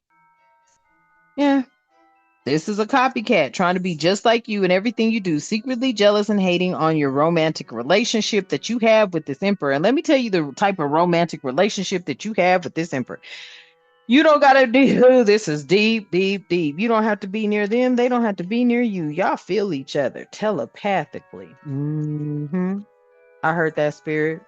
Yeah, this is a copycat trying to be just like you in everything you do, secretly jealous and hating on your romantic relationship that you have with this emperor. And let me tell you the type of romantic relationship that you have with this emperor. You don't gotta do this is deep, deep, deep. You don't have to be near them. They don't have to be near you. Y'all feel each other telepathically. I heard that spirit.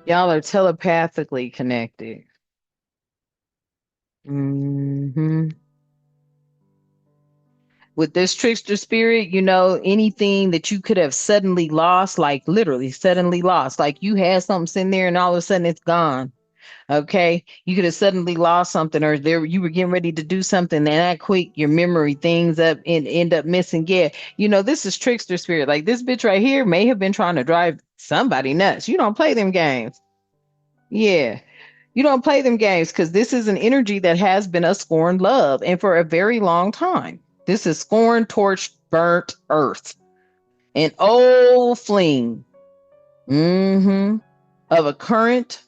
Y'all are telepathically connected. hmm With this trickster spirit, anything that you could have suddenly lost, like literally suddenly lost, like you had something sitting there and all of a sudden it's gone. Okay. You could have suddenly lost something, or there you were getting ready to do something and that quick your memory things up and end up missing. Yeah. This is trickster spirit. Like this bitch right here may have been trying to drive somebody nuts. You don't play them games. Yeah. You don't play them games because this is an energy that has been a scorned love and for a very long time. This is scorned, torched, burnt earth. An old fling of a current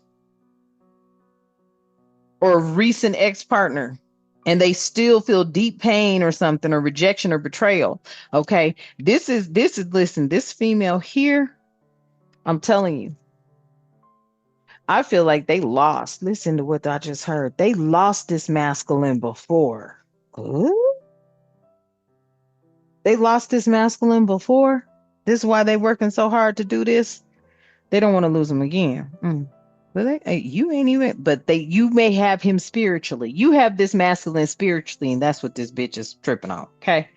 or recent ex-partner, and they still feel deep pain or something, or rejection or betrayal. Okay. This is listen, this female here, I'm telling you, I feel like they lost. Listen to what I just heard. They lost this masculine before. Ooh, they lost this masculine before. This is why they working so hard to do this. They don't want to lose him again. But you ain't even, but you may have him spiritually. You have this masculine spiritually, and that's what this bitch is tripping on. Okay.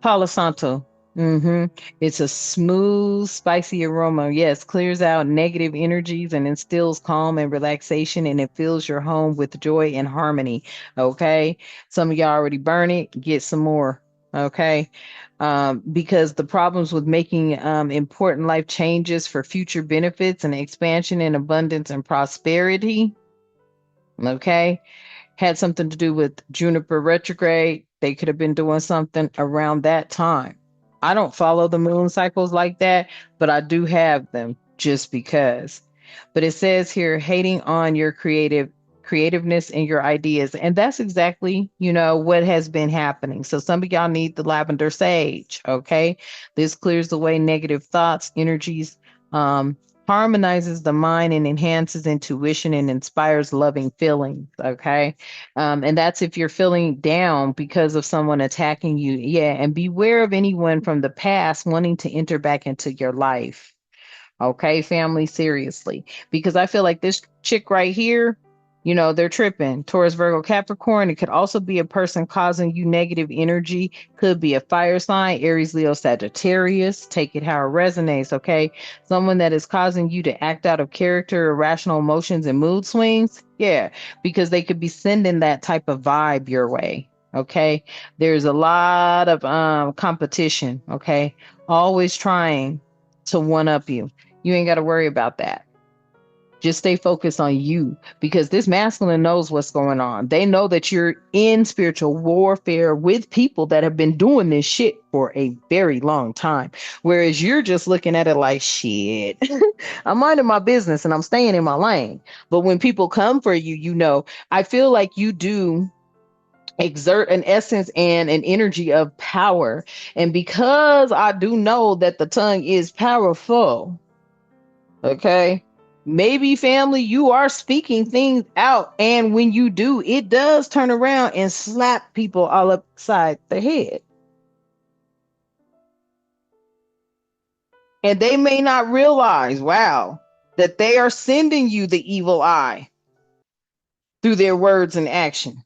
Palo Santo. It's a smooth, spicy aroma. Yes, clears out negative energies and instills calm and relaxation, and it fills your home with joy and harmony. Okay. Some of y'all already burn it. Get some more. Okay. Because the problems with making important life changes for future benefits and expansion and abundance and prosperity. Okay, had something to do with Juniper retrograde. They could have been doing something around that time. I don't follow the moon cycles like that, but I do have them just because. But it says here, hating on your creativeness and your ideas. And that's exactly, what has been happening. So some of y'all need the lavender sage. Okay. This clears away negative thoughts, energies, um, harmonizes the mind and enhances intuition and inspires loving feelings. Okay. And that's if you're feeling down because of someone attacking you. Yeah. And beware of anyone from the past wanting to enter back into your life. Okay, family, seriously. Because I feel like this chick right here, they're tripping. Taurus, Virgo, Capricorn. It could also be a person causing you negative energy. Could be a fire sign, Aries, Leo, Sagittarius. Take it how it resonates, okay? Someone that is causing you to act out of character, irrational emotions, and mood swings. Yeah, because they could be sending that type of vibe your way. Okay. There's a lot of competition. Okay. Always trying to one up you. You ain't got to worry about that. Just stay focused on you, because this masculine knows what's going on. They know that you're in spiritual warfare with people that have been doing this shit for a very long time. Whereas you're just looking at it like, shit, I'm minding my business and I'm staying in my lane. But when people come for you, I feel like you do exert an essence and an energy of power. And because I do know that the tongue is powerful, okay, maybe family, you are speaking things out. And when you do, it does turn around and slap people all upside the head. And they may not realize, wow, that they are sending you the evil eye through their words and action.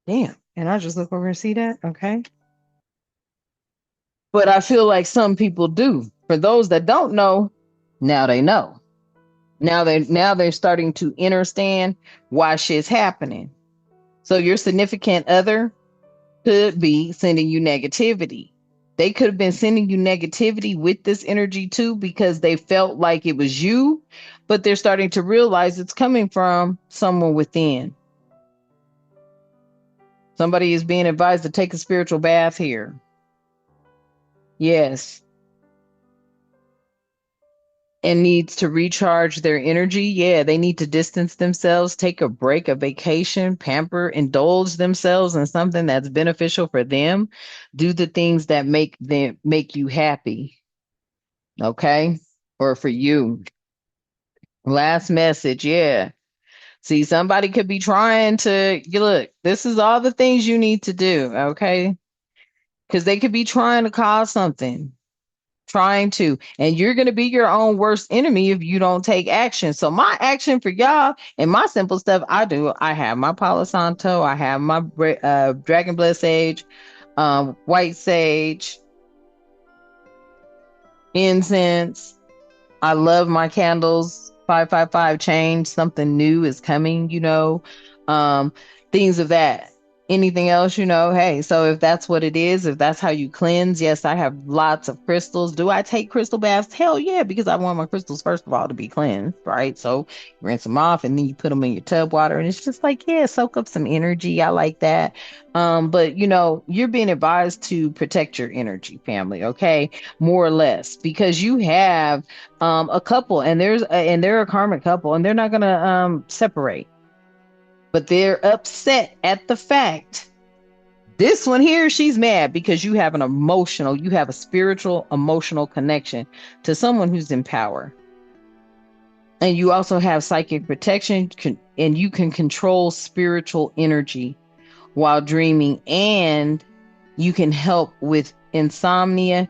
Damn. And I just look over and see that. Okay. But I feel like some people do. For those that don't know, now they know. Now they're starting to understand why shit's happening. So your significant other could be sending you negativity. They could have been sending you negativity with this energy too, because they felt like it was you, but they're starting to realize it's coming from someone within. Somebody is being advised to take a spiritual bath here. Yes. And needs to recharge their energy. Yeah, they need to distance themselves, take a break, a vacation, pamper, indulge themselves in something that's beneficial for them. Do the things that make you happy. Okay? Or for you. Last message, yeah. See, somebody could be trying to look, this is all the things you need to do, okay? Because they could be trying to cause something. Trying to, and you're going to be your own worst enemy if you don't take action. So my action for y'all and my simple stuff I have my Palo Santo, I have my Dragon Blood Sage, White Sage, incense. I love my candles. 555 change, something new is coming, um, things of that. Anything else, hey, so if that's what it is, if that's how you cleanse, yes, I have lots of crystals. Do I take crystal baths? Hell yeah, because I want my crystals, first of all, to be cleansed, right? So you rinse them off and then you put them in your tub water, and it's just like, yeah, soak up some energy. I like that. But you're being advised to protect your energy, family, okay? More or less, because you have a couple, and they're a karmic couple, and they're not gonna separate, but they're upset at the fact this one here, she's mad because you have a spiritual emotional connection to someone who's in power, and you also have psychic protection, and you can control spiritual energy while dreaming, and you can help with insomnia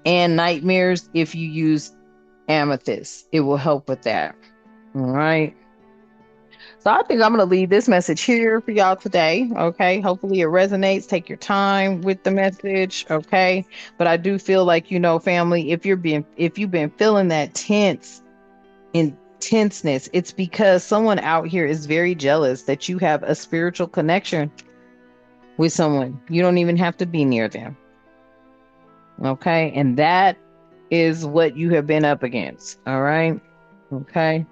and nightmares if you use amethyst. It will help with that. All right. So I think I'm going to leave this message here for y'all today. Okay. Hopefully it resonates. Take your time with the message. Okay. But I do feel like, family, if you've been feeling that intenseness, it's because someone out here is very jealous that you have a spiritual connection with someone. You don't even have to be near them. Okay. And that is what you have been up against. All right. Okay.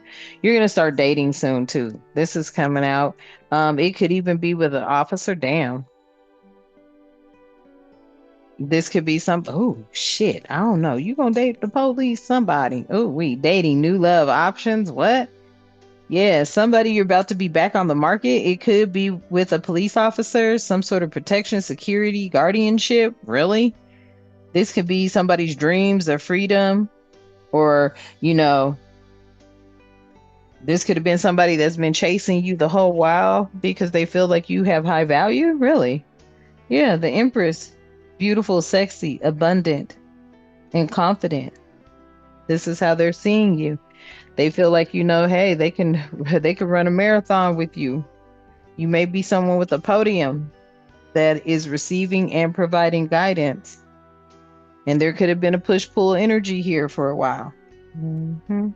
You're going to start dating soon too. This is coming out. It could even be with an officer. Damn. This could be some, oh shit. I don't know. You gonna date the police? Somebody. Oh, we dating new love options. What? Yeah, somebody you're about to be back on the market. It could be with a police officer, some sort of protection, security, guardianship. Really? This could be somebody's dreams of freedom, or, this could have been somebody that's been chasing you the whole while because they feel like you have high value. Really? Yeah, the Empress. Beautiful, sexy, abundant, and confident. This is how they're seeing you. They feel like, hey, they can they can run a marathon with you. You may be someone with a podium that is receiving and providing guidance. And there could have been a push-pull energy here for a while. Mm-hmm.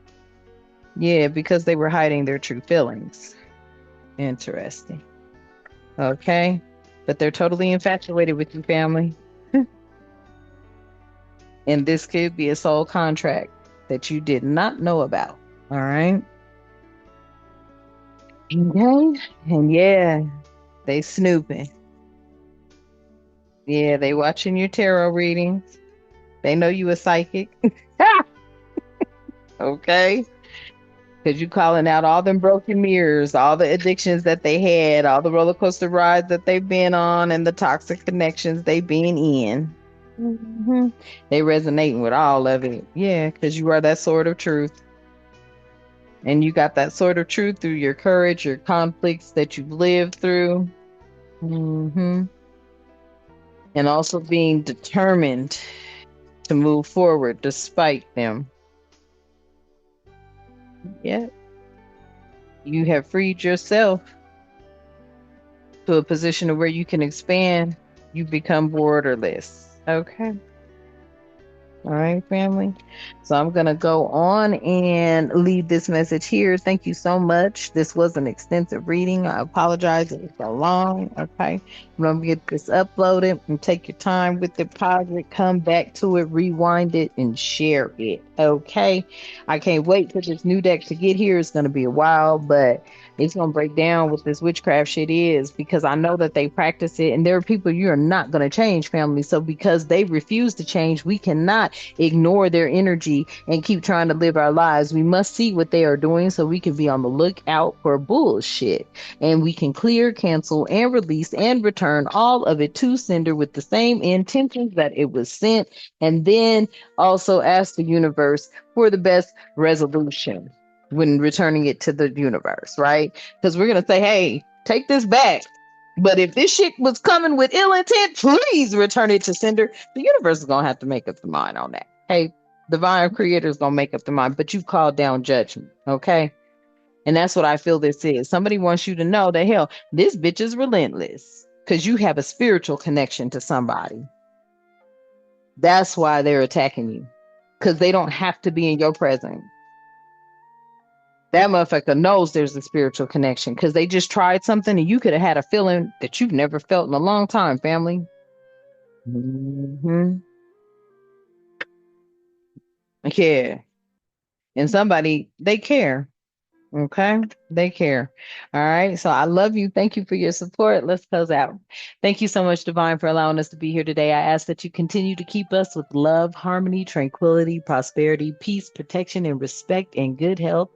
Yeah, because they were hiding their true feelings. Interesting. Okay. But they're totally infatuated with you, family. And this could be a soul contract that you did not know about. All right. Okay. And yeah, they snooping. Yeah, they watching your tarot readings. They know you a psychic. Okay. Because you calling out all them broken mirrors, all the addictions that they had, all the roller coaster rides that they've been on, and the toxic connections they've been in. hmm They resonating with all of it. Yeah, because you are that sword of truth. And you got that sword of truth through your courage, your conflicts that you've lived through. hmm And also being determined to move forward despite them. Yeah, you have freed yourself to a position of where you can expand. You become borderless. Okay. All right, family. So I'm going to go on and leave this message here. Thank you so much. This was an extensive reading. I apologize. It was so long. Okay. I'm going to get this uploaded and take your time with it, pause it, come back to it, rewind it, and share it. Okay. I can't wait for this new deck to get here. It's going to be a while, but it's going to break down what this witchcraft shit is because I know that they practice it and there are people you are not going to change, family. So because they refuse to change, we cannot ignore their energy and keep trying to live our lives. We must see what they are doing so we can be on the lookout for bullshit and we can clear, cancel, and release and return all of it to sender with the same intentions that it was sent. And then also ask the universe for the best resolution when returning it to the universe, right? Because we're going to say, hey, take this back. But if this shit was coming with ill intent, please return it to sender. The universe is going to have to make up the mind on that. Hey, divine creator is going to make up the mind, but you've called down judgment. Okay. And that's what I feel this is. Somebody wants you to know that, hell, this bitch is relentless because you have a spiritual connection to somebody. That's why they're attacking you because they don't have to be in your presence. That motherfucker knows there's a spiritual connection because they just tried something and you could have had a feeling that you've never felt in a long time, family. hmm Yeah. And somebody, they care. Okay. They care. All right. So I love you. Thank you for your support. Let's close out. Thank you so much, Divine, for allowing us to be here today. I ask that you continue to keep us with love, harmony, tranquility, prosperity, peace, protection, and respect, and good health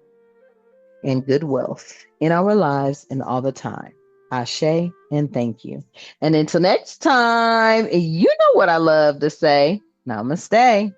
and good wealth in our lives and all the time. Ashe and thank you. And until next time, you know what I love to say. Namaste.